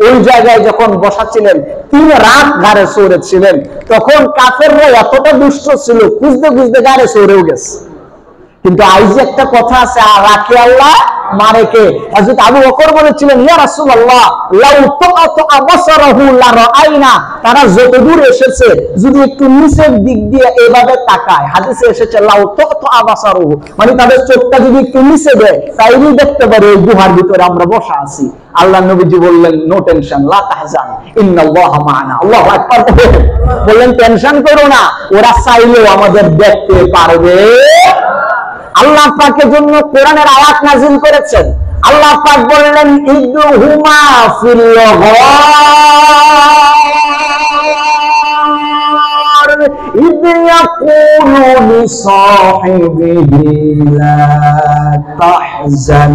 ওই জায়গায় যখন বসা ছিলেন 3 রাত গারে সৌরে ছিলেন, তখন কাফেররা এতটা দুষ্ট ছিল, খুঁজতে খুঁজতে গারে সৌরেও গেছে। কিন্তু আইজ একটা কথা আছে, আর রাখে আল্লাহ মারে কে। হযরত আবু বকর বলেছিলেন, ইয়া রাসূলুল্লাহ লাউ তাআতু আবসারাহু লা রাআইনা, তারা যত দূর এসেছে যদি একটু নিচের দিক দিয়ে এভাবে তাকায়, হাদিসে এসেছে লাউ তাআতু আবসারাহু, মানে তাদের চোখটা যদি একটু নিচে দেয় তাইলেই দেখতে পারে ওই গুহার ভিতরে আমরা বসা আছি। আল্লাহ নবীজি বললেন, নো টেনশন, লা তাহজান, ইন্নাল্লাহা মা'ানা। আল্লাহু আকবার বললেন, টেনশন করো না, ওরা চাইলেও আমাদের দেখতে পারবে। আল্লাহ পাকের জন্য কোরআনের আয়াত নাযিল করেছেন। আল্লাহ পাক বললেন, ইদহুমা ফিল গার ইদ ইয়াকুলু লিসাহিবিহি লা তাহজান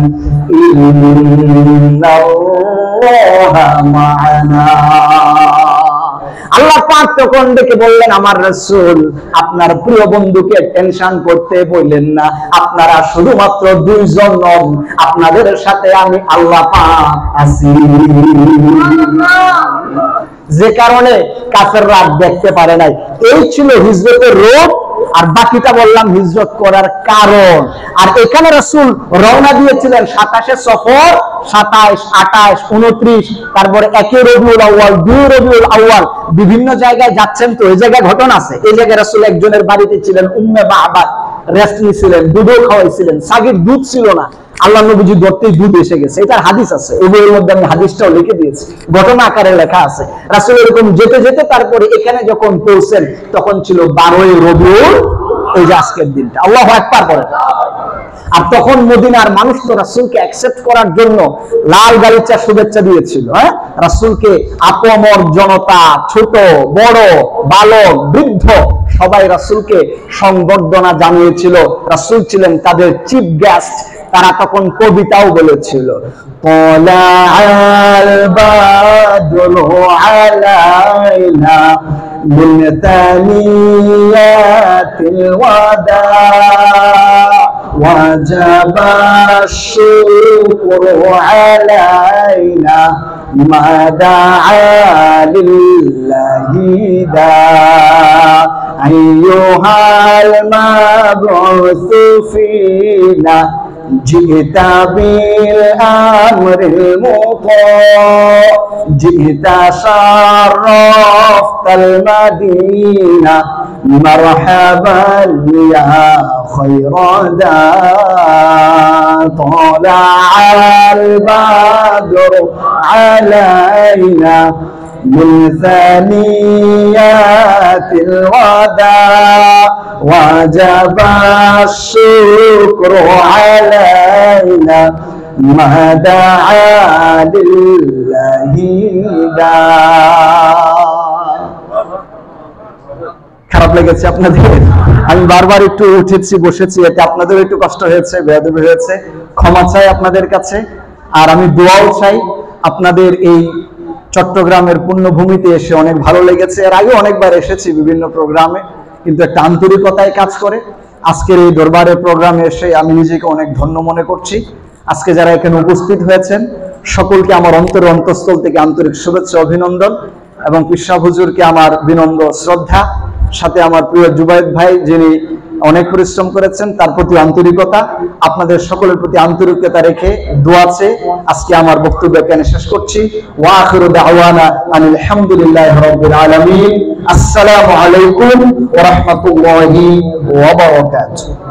ইন্নাল্লাহা মা'ানা। আল্লাহ পাক তখন ডেকে বললেন, আমার রাসূল আপনার প্রিয় বন্ধুকে টেনশন করতে বললেন না, আপনারা শুধুমাত্র 2 জন নন, আপনাদের সাথে আমি আল্লাহ পাক আছি। যে কারণে কাফেররা দেখতে পারে নাই। এই ছিল হিজরতের রূপ, আর বাকিটা বললাম হিজরত করার কারণ। আর এখানে রাসূল রওনা দিয়েছিলেন 27 সফর, 27, 28, 29, তারপরে 1 রবিউল আউয়াল, 2 রবিউল আউয়াল, বিভিন্ন জায়গায় যাচ্ছেন। তো এই জায়গায় ঘটনা আছে। এই জায়গায় রাসূল একজনের বাড়িতে ছিলেন, উম্মে বা'বাদ, রেস্ট নিছিলেন, দুধও খাওয়াইছিলেন। সাগীর দুধ ছিল না, আল্লাহ নবীজি ধরতেই দুধ এসে গেছে। এটার হাদিস আছে, এই বইয়ের মধ্যে আমি হাদিসটাও লিখে দিয়েছি, ঘটনা আকারে লেখা আছে। রাসূল এরকম যেতে যেতে তারপরে এখানে যখন পৌঁছেন তখন ছিল 12 রবিউল, এই যে আজকের দিনটা। আল্লাহু আকবার বলেন। আর তখন মদিনার মানুষ তো রাসূলকে অ্যাকসেপ্ট করার জন্য লাল গালিচা শুভেচ্ছা দিয়েছিল। রাসূলকে আপামর জনতা, ছোট বড়, বালক বৃদ্ধ সবাই রাসূলকে সংবর্ধনা জানিয়েছিল। রাসূল ছিলেন তাদের চিফ গেস্ট। তারা তখন কবিতাও বলেছিল, তালাআল বাদরু আলাইনা মিন তানিয়াতিল ওয়াদা ওয়াজাবা শুকরু আলাইনা মা দাআ লিল্লাহি দা আইয়ুহাল মাবউসু ফিনা جئت بالأمر المطاع جئت شرفت المدينة مرحبا يا خير داع طلع البدر علينا من ثنيات الوداع وجب الشكر علينا ما دعا لله داع। খারাপ লেগেছে আপনাদের? আমি বারবার একটু উঠেছি বসেছি, এতে আপনাদের একটু কষ্ট হয়েছে, বেয়াদবি হয়েছে, ক্ষমা চাই আপনাদের কাছে। আর আমি দোয়াও চাই। আপনাদের এই চট্টগ্রামের পুণ্যভূমিতে এসে অনেক ভালো লেগেছে। এর আগে অনেকবার এসেছি বিভিন্ন প্রোগ্রামে, কিন্তু একটা আন্তরিকতায় কাজ করে। আজকের এই দরবারের প্রোগ্রামে এসে আমি নিজেকে অনেক ধন্য মনে করছি। আজকে যারা এখানে উপস্থিত হয়েছেন সকলকে আমার অন্তরের অন্তঃস্থল থেকে আন্তরিক শুভেচ্ছা, অভিনন্দন, এবং পিশাব হুজুরকে আমার বিনম্র শ্রদ্ধা। সাথে আমার প্রিয় জুবায়েদ ভাই, যিনি অনেক পরিশ্রম করেছেন, তার প্রতি আন্তরিকতা। আপনাদের সকলের প্রতি আন্তরিকতা রেখে দোয়া চেয়ে আজকে আমার বক্তব্য এখানে শেষ করছি। ওয়া আখিরু দাওয়ানা আনিল হামদুলিল্লাহি রাব্বিল আলামিন। আসসালামু আলাইকুম ওয়া রাহমাতুল্লাহি ওয়া বারাকাতুহু।